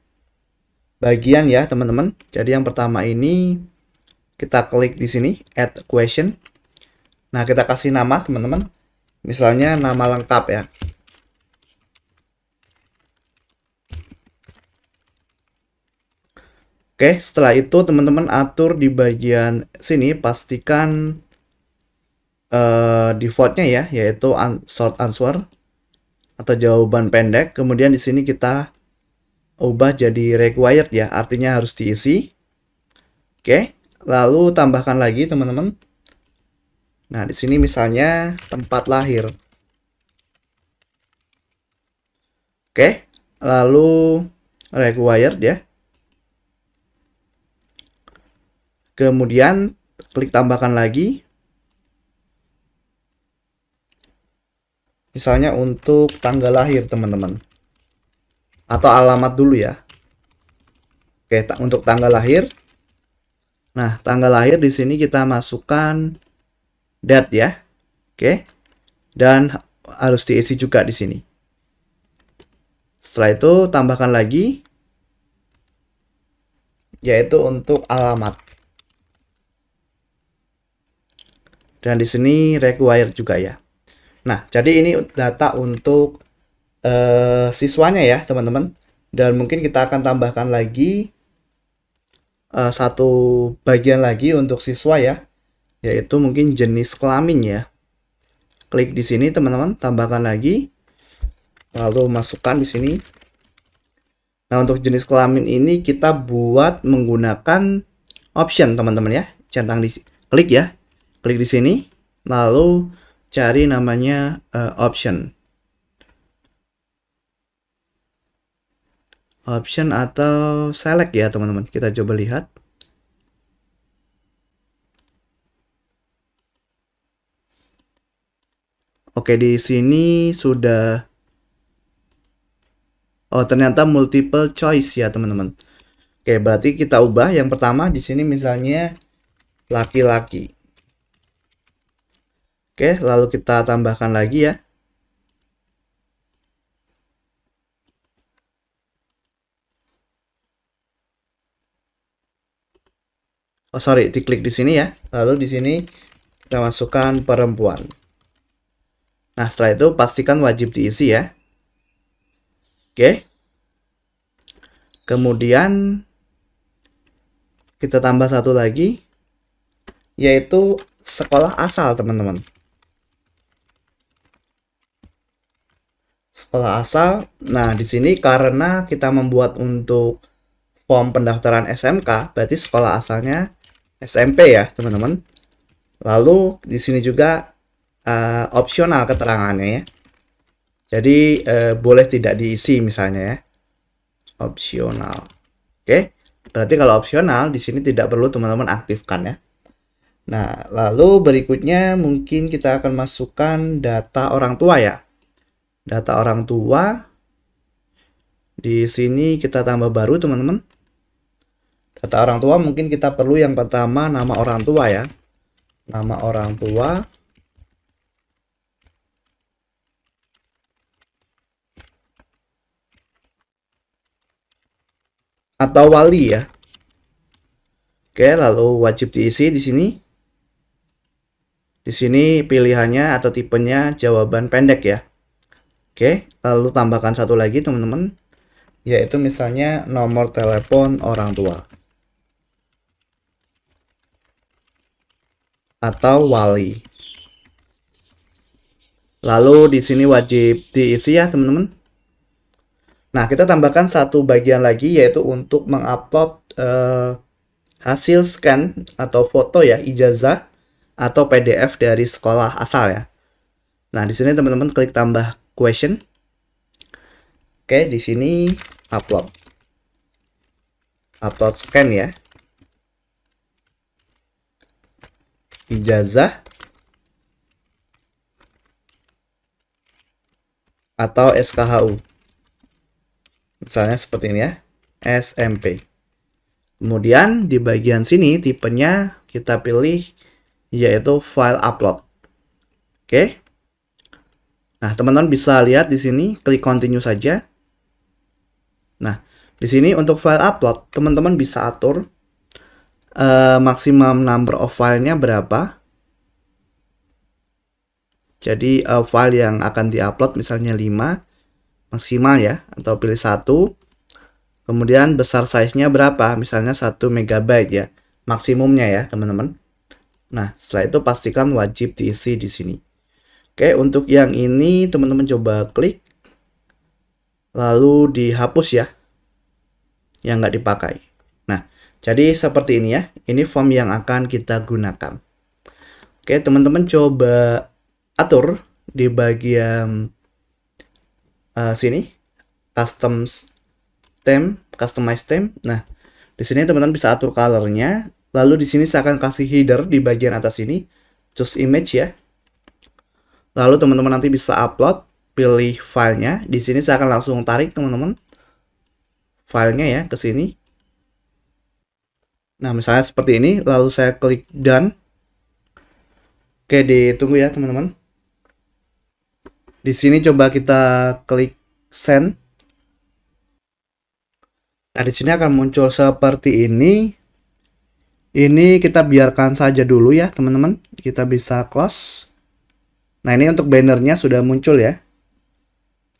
bagian ya, teman-teman. Jadi yang pertama ini kita klik di sini add question. Nah, kita kasih nama, teman-teman. Misalnya nama lengkap ya. Oke, setelah itu teman-teman atur di bagian sini, pastikan defaultnya ya, yaitu short answer atau jawaban pendek. Kemudian di sini kita ubah jadi required ya, artinya harus diisi. Oke, lalu tambahkan lagi teman-teman. Nah, di sini misalnya tempat lahir. Oke, lalu required ya. Kemudian klik tambahkan lagi. Misalnya untuk tanggal lahir, teman-teman. Atau alamat dulu ya. Oke, untuk tanggal lahir. Nah, tanggal lahir di sini kita masukkan date ya. Oke. Dan harus diisi juga di sini. Setelah itu tambahkan lagi, yaitu untuk alamat. Dan di sini required juga ya. Nah, jadi ini data untuk siswanya ya, teman-teman. Dan mungkin kita akan tambahkan lagi satu bagian lagi untuk siswa ya, yaitu mungkin jenis kelamin ya. Klik di sini, teman-teman, tambahkan lagi. Lalu masukkan di sini. Nah, untuk jenis kelamin ini kita buat menggunakan option, teman-teman ya. Centang di klik ya. Klik di sini, lalu cari namanya option. Option atau select ya, teman-teman. Kita coba lihat. Oke, di sini sudah. Oh, ternyata multiple choice ya, teman-teman. Oke, berarti kita ubah. Yang pertama di sini misalnya laki-laki. Oke, lalu kita tambahkan lagi ya. Oh, sorry, diklik di sini ya. Lalu di sini kita masukkan perempuan. Nah, setelah itu pastikan wajib diisi ya. Oke. Kemudian kita tambah satu lagi, yaitu sekolah asal, teman-teman. Sekolah asal. Nah, di sini karena kita membuat untuk form pendaftaran SMK, berarti sekolah asalnya SMP ya, teman-teman. Lalu di sini juga opsional keterangannya ya. Jadi boleh tidak diisi misalnya ya. Opsional. Oke. Berarti kalau opsional di sini tidak perlu teman-teman aktifkan ya. Nah, lalu berikutnya mungkin kita akan masukkan data orang tua ya. Data orang tua. Di sini kita tambah baru, teman-teman. Data orang tua mungkin kita perlu yang pertama nama orang tua ya. Nama orang tua. Atau wali ya. Oke, lalu wajib diisi di sini. Di sini pilihannya atau tipenya jawaban pendek ya. Oke, lalu tambahkan satu lagi, teman-teman. Yaitu misalnya nomor telepon orang tua. Atau wali. Lalu di sini wajib diisi ya, teman-teman. Nah, kita tambahkan satu bagian lagi yaitu untuk mengupload hasil scan atau foto ya, ijazah atau PDF dari sekolah asal ya. Nah, di sini teman-teman klik tambah question. Oke, di sini upload. upload scan ya. Ijazah atau SKHU. Misalnya seperti ini ya, SMP. Kemudian di bagian sini tipenya kita pilih yaitu file upload. Oke. Nah, teman-teman bisa lihat di sini, klik continue saja. Nah, di sini untuk file upload, teman-teman bisa atur maksimum number of filenya berapa. Jadi file yang akan diupload misalnya 5 maksimal ya, atau pilih 1. Kemudian besar size-nya berapa? Misalnya 1 MB ya, maksimumnya ya teman-teman. Nah, setelah itu pastikan wajib diisi di sini. Oke, untuk yang ini teman-teman coba klik, lalu dihapus ya, yang nggak dipakai. Nah, jadi seperti ini ya, ini form yang akan kita gunakan. Oke, teman-teman coba atur di bagian sini, customize theme. Nah, di sini teman-teman bisa atur colornya. Lalu di sini saya akan kasih header di bagian atas ini, choose image ya. Lalu teman-teman nanti bisa upload, pilih filenya. Di sini saya akan langsung tarik teman-teman filenya ya ke sini. Nah, misalnya seperti ini. Lalu saya klik done. Oke, ditunggu ya teman-teman. Di sini coba kita klik send. Nah, di sini akan muncul seperti ini. Ini kita biarkan saja dulu ya, teman-teman. Kita bisa close. Nah, ini untuk bannernya sudah muncul ya.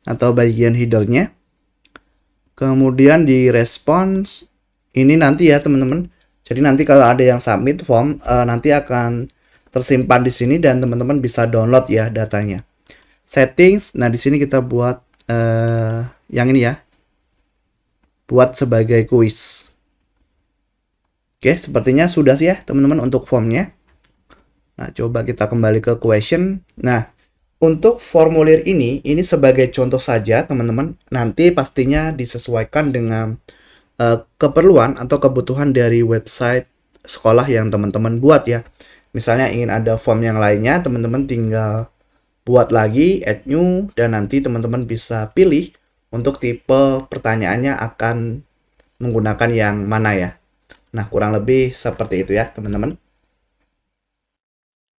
Atau bagian headernya. Kemudian di response. Ini nanti ya, teman-teman. Jadi nanti kalau ada yang submit form, nanti akan tersimpan di sini dan teman-teman bisa download ya datanya. Settings. Nah, di sini kita buat yang ini ya. Buat sebagai kuis. Oke, sepertinya sudah sih ya teman-teman untuk formnya. Nah, coba kita kembali ke question. Nah, untuk formulir ini sebagai contoh saja teman-teman. Nanti pastinya disesuaikan dengan keperluan atau kebutuhan dari website sekolah yang teman-teman buat ya. Misalnya ingin ada form yang lainnya, teman-teman tinggal buat lagi, add new, dan nanti teman-teman bisa pilih untuk tipe pertanyaannya akan menggunakan yang mana ya. Nah, kurang lebih seperti itu ya, teman-teman.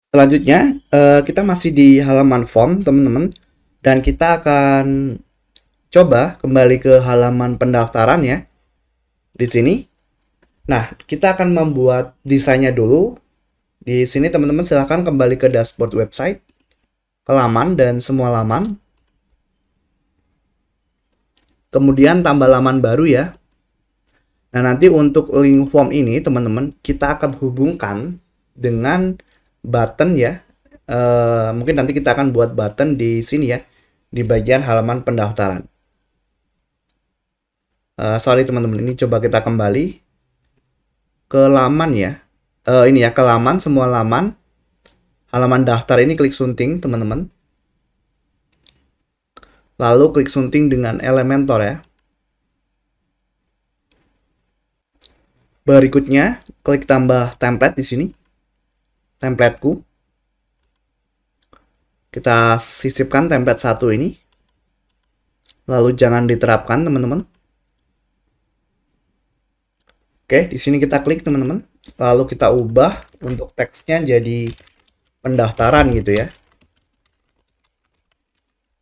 Selanjutnya, kita masih di halaman form, teman-teman. Dan kita akan coba kembali ke halaman pendaftaran ya. Di sini. Nah, kita akan membuat desainnya dulu. Di sini, teman-teman silahkan kembali ke dashboard website, ke laman dan semua laman. Kemudian tambah laman baru ya. Nah, nanti untuk link form ini teman-teman kita akan hubungkan dengan button ya. Mungkin nanti kita akan buat button di sini ya, di bagian halaman pendaftaran. Sorry teman-teman, ini coba kita kembali ke laman ya. Ini ya, ke laman, semua laman. Halaman daftar ini klik sunting teman-teman. Lalu klik sunting dengan Elementor ya. Berikutnya, klik tambah template di sini. Templateku. Kita sisipkan template 1 ini. Lalu jangan diterapkan, teman-teman. Oke, di sini kita klik, teman-teman. Lalu kita ubah untuk teksnya jadi pendaftaran gitu ya.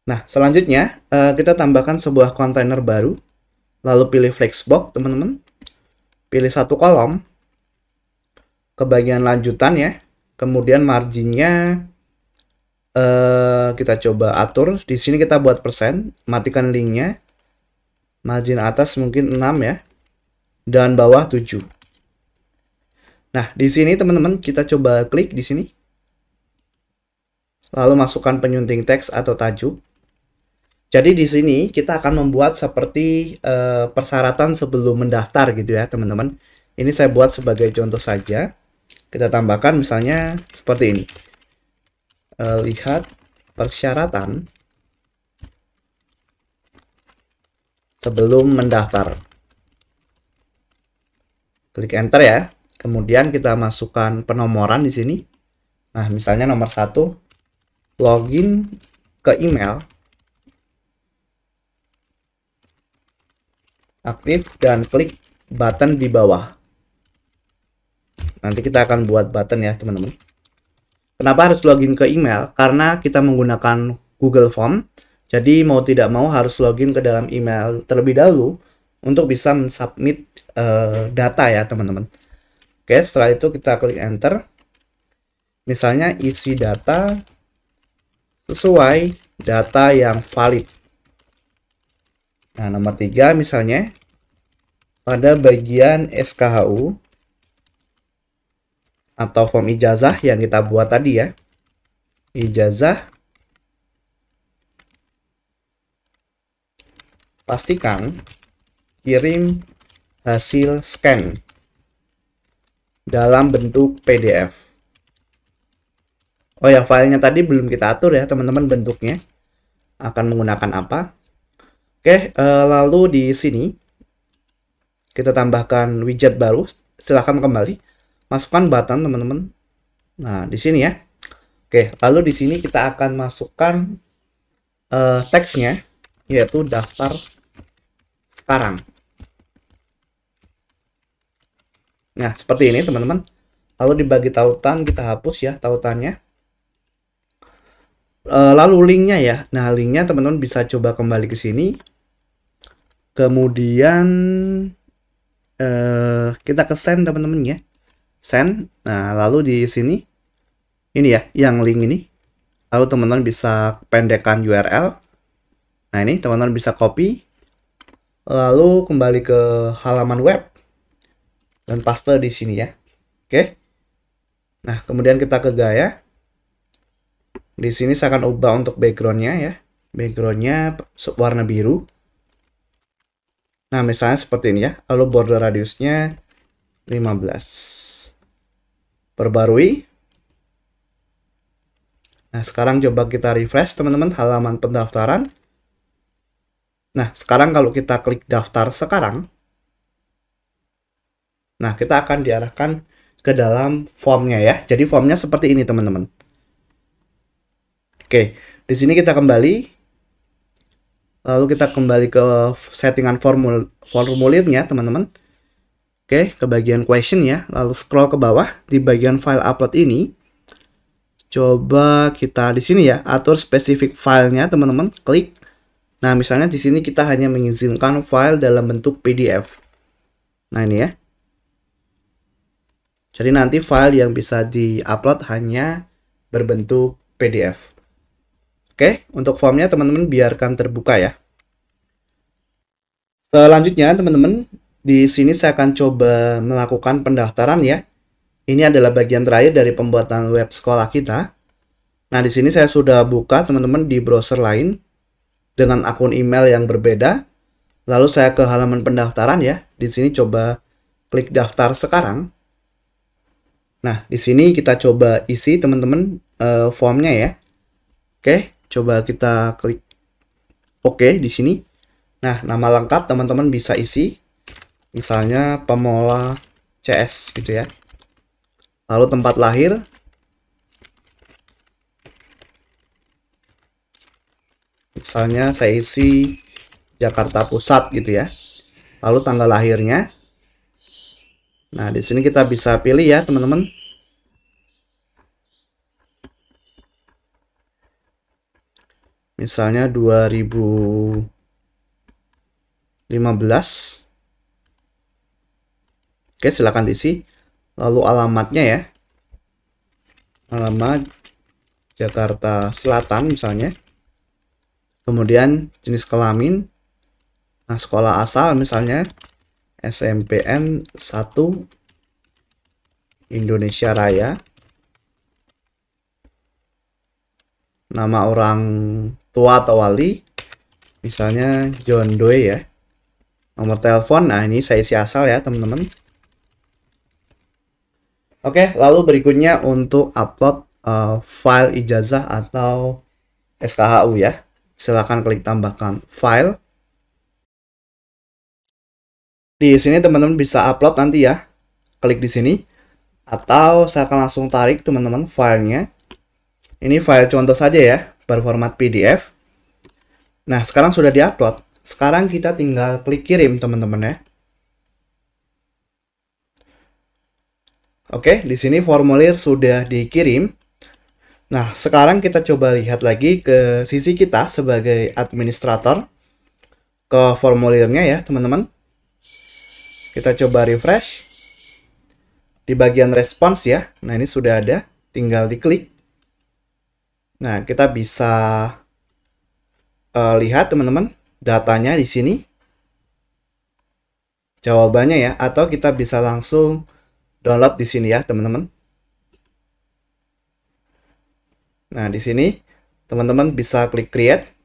Nah, selanjutnya kita tambahkan sebuah kontainer baru. Lalu pilih flexbox, teman-teman. Pilih satu kolom. Ke bagian lanjutan ya. Kemudian marginnya kita coba atur. Di sini kita buat persen. Matikan linknya. Margin atas mungkin 6 ya. Dan bawah 7. Nah, di sini teman-teman kita coba klik di sini. Lalu masukkan penyunting teks atau tajuk. Jadi di sini kita akan membuat seperti persyaratan sebelum mendaftar gitu ya teman-teman. Ini saya buat sebagai contoh saja. Kita tambahkan misalnya seperti ini. Lihat persyaratan sebelum mendaftar. Klik enter ya. Kemudian kita masukkan penomoran di sini. Nah, misalnya nomor 1, login ke email, aktif, dan klik button di bawah. Nanti kita akan buat button ya, teman-teman. Kenapa harus login ke email? Karena kita menggunakan Google Form. Jadi mau tidak mau harus login ke dalam email terlebih dahulu untuk bisa mensubmit data ya, teman-teman. Oke, setelah itu kita klik enter. Misalnya isi data sesuai data yang valid. Nah, nomor 3 misalnya pada bagian SKHU atau form ijazah yang kita buat tadi ya. Ijazah, pastikan kirim hasil scan dalam bentuk PDF. Oh ya, filenya tadi belum kita atur ya, teman-teman, bentuknya akan menggunakan apa. Oke, lalu di sini kita tambahkan widget baru. Silahkan kembali, masukkan button, teman-teman. Nah, di sini ya. Oke, lalu di sini kita akan masukkan teksnya, yaitu daftar sekarang. Nah, seperti ini, teman-teman. Lalu dibagi tautan, kita hapus ya tautannya. Lalu linknya ya. Nah, linknya teman-teman bisa coba kembali ke sini. Kemudian kita ke send, teman-teman ya. Send. Nah, lalu di sini ini ya, yang link ini. Lalu teman-teman bisa pendekkan URL. Nah, ini teman-teman bisa copy. Lalu kembali ke halaman web dan paste di sini ya. Oke. Nah, kemudian kita ke gaya. Di sini saya akan ubah untuk backgroundnya ya. Backgroundnya warna biru. Nah, misalnya seperti ini ya. Lalu border radiusnya 15. Perbarui. Nah, sekarang coba kita refresh, teman-teman, halaman pendaftaran. Nah, sekarang kalau kita klik daftar sekarang, nah, kita akan diarahkan ke dalam formnya ya. Jadi formnya seperti ini, teman-teman. Oke, di sini kita kembali. Lalu kita kembali ke settingan formulirnya, teman-teman. Oke, ke bagian question ya. Lalu scroll ke bawah di bagian file upload ini. Coba kita di sini ya, atur spesifik filenya, teman-teman. Klik. Nah, misalnya di sini kita hanya mengizinkan file dalam bentuk PDF. Nah, ini ya. Jadi nanti file yang bisa di-upload hanya berbentuk PDF. Oke, untuk formnya teman-teman biarkan terbuka ya. Selanjutnya teman-teman, di sini saya akan coba melakukan pendaftaran ya. Ini adalah bagian terakhir dari pembuatan web sekolah kita. Nah, di sini saya sudah buka teman-teman di browser lain dengan akun email yang berbeda. Lalu saya ke halaman pendaftaran ya. Di sini coba klik daftar sekarang. Nah, di sini kita coba isi teman-teman formnya ya. Oke. Coba kita klik OK di sini. Nah, nama lengkap teman-teman bisa isi. Misalnya Pemola CS gitu ya. Lalu tempat lahir. Misalnya saya isi Jakarta Pusat gitu ya. Lalu tanggal lahirnya. Nah, di sini kita bisa pilih ya, teman-teman. Misalnya 2015. Oke, silakan diisi. Lalu alamatnya ya. Alamat Jakarta Selatan misalnya. Kemudian jenis kelamin. Nah, sekolah asal misalnya SMPN 1 Indonesia Raya. Nama orang tua atau wali, misalnya John Doe ya. Nomor telepon, nah ini saya isi asal ya teman-teman. Oke, lalu berikutnya untuk upload file ijazah atau SKHU ya. Silakan klik tambahkan file. Di sini teman-teman bisa upload nanti ya. klik di sini. Atau saya akan langsung tarik teman-teman filenya. Ini file contoh saja ya, berformat PDF. Nah, sekarang sudah diupload. Sekarang kita tinggal klik kirim teman-teman ya. Oke, di sini formulir sudah dikirim. Nah, sekarang kita coba lihat lagi ke sisi kita sebagai administrator. Ke formulirnya ya teman-teman. Kita coba refresh. Di bagian respons ya. Nah, ini sudah ada. Tinggal diklik. Nah, kita bisa lihat teman-teman datanya di sini. Jawabannya ya, atau kita bisa langsung download di sini ya, teman-teman. Nah, di sini teman-teman bisa klik create.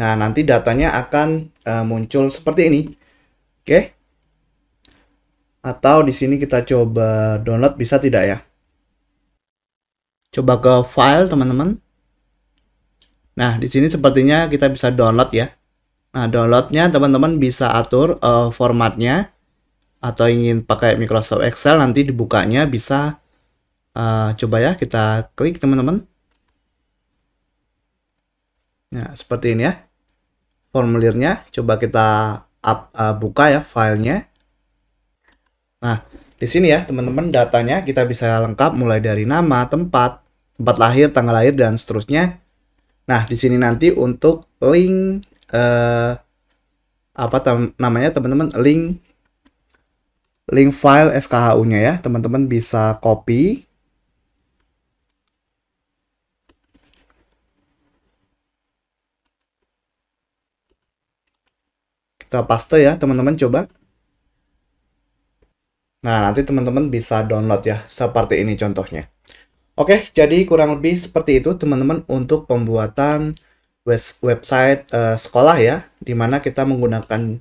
Nah, nanti datanya akan muncul seperti ini. Oke. Atau di sini kita coba download, bisa tidak ya? Coba ke file teman-teman. Nah, di sini sepertinya kita bisa download ya. Nah, downloadnya teman-teman bisa atur formatnya. Atau ingin pakai Microsoft Excel, nanti dibukanya bisa coba ya, kita klik teman-teman. Nah, seperti ini ya. Formulirnya, coba kita buka ya filenya. Nah, di sini ya teman-teman datanya kita bisa lengkap mulai dari nama, tempat lahir, tanggal lahir dan seterusnya. Nah, di sini nanti untuk link namanya teman-teman, link file SKHU-nya ya, teman-teman bisa copy. Kita paste ya, teman-teman coba. Nah, nanti teman-teman bisa download ya, seperti ini contohnya. Oke, jadi kurang lebih seperti itu teman-teman untuk pembuatan website sekolah ya, dimana kita menggunakan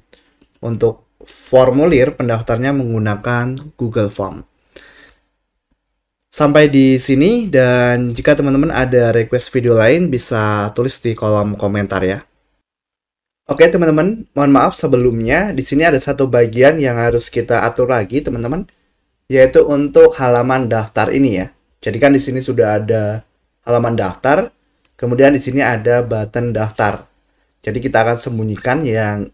untuk formulir pendaftarnya menggunakan Google Form. Sampai di sini, dan jika teman-teman ada request video lain bisa tulis di kolom komentar ya. Oke teman-teman, mohon maaf sebelumnya di sini ada satu bagian yang harus kita atur lagi teman-teman, yaitu untuk halaman daftar ini ya. Jadi kan di sini sudah ada halaman daftar, kemudian di sini ada button daftar. Jadi kita akan sembunyikan yang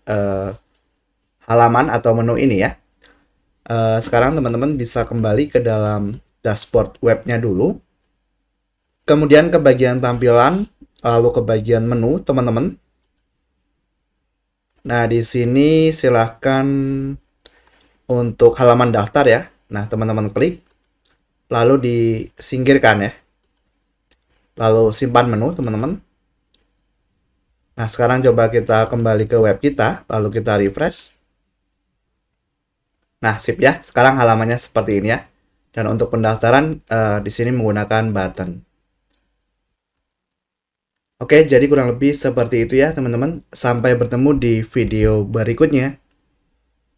halaman atau menu ini ya. Sekarang teman-teman bisa kembali ke dalam dashboard webnya dulu, kemudian ke bagian tampilan, lalu ke bagian menu teman-teman. Nah, di sini silahkan untuk halaman daftar ya. Nah, teman-teman klik, lalu disingkirkan ya. Lalu simpan menu, teman-teman. Nah, sekarang coba kita kembali ke web kita, lalu kita refresh. Nah, sip ya. Sekarang halamannya seperti ini ya. Dan untuk pendaftaran di sini menggunakan button. Oke, jadi kurang lebih seperti itu ya teman-teman. Sampai bertemu di video berikutnya.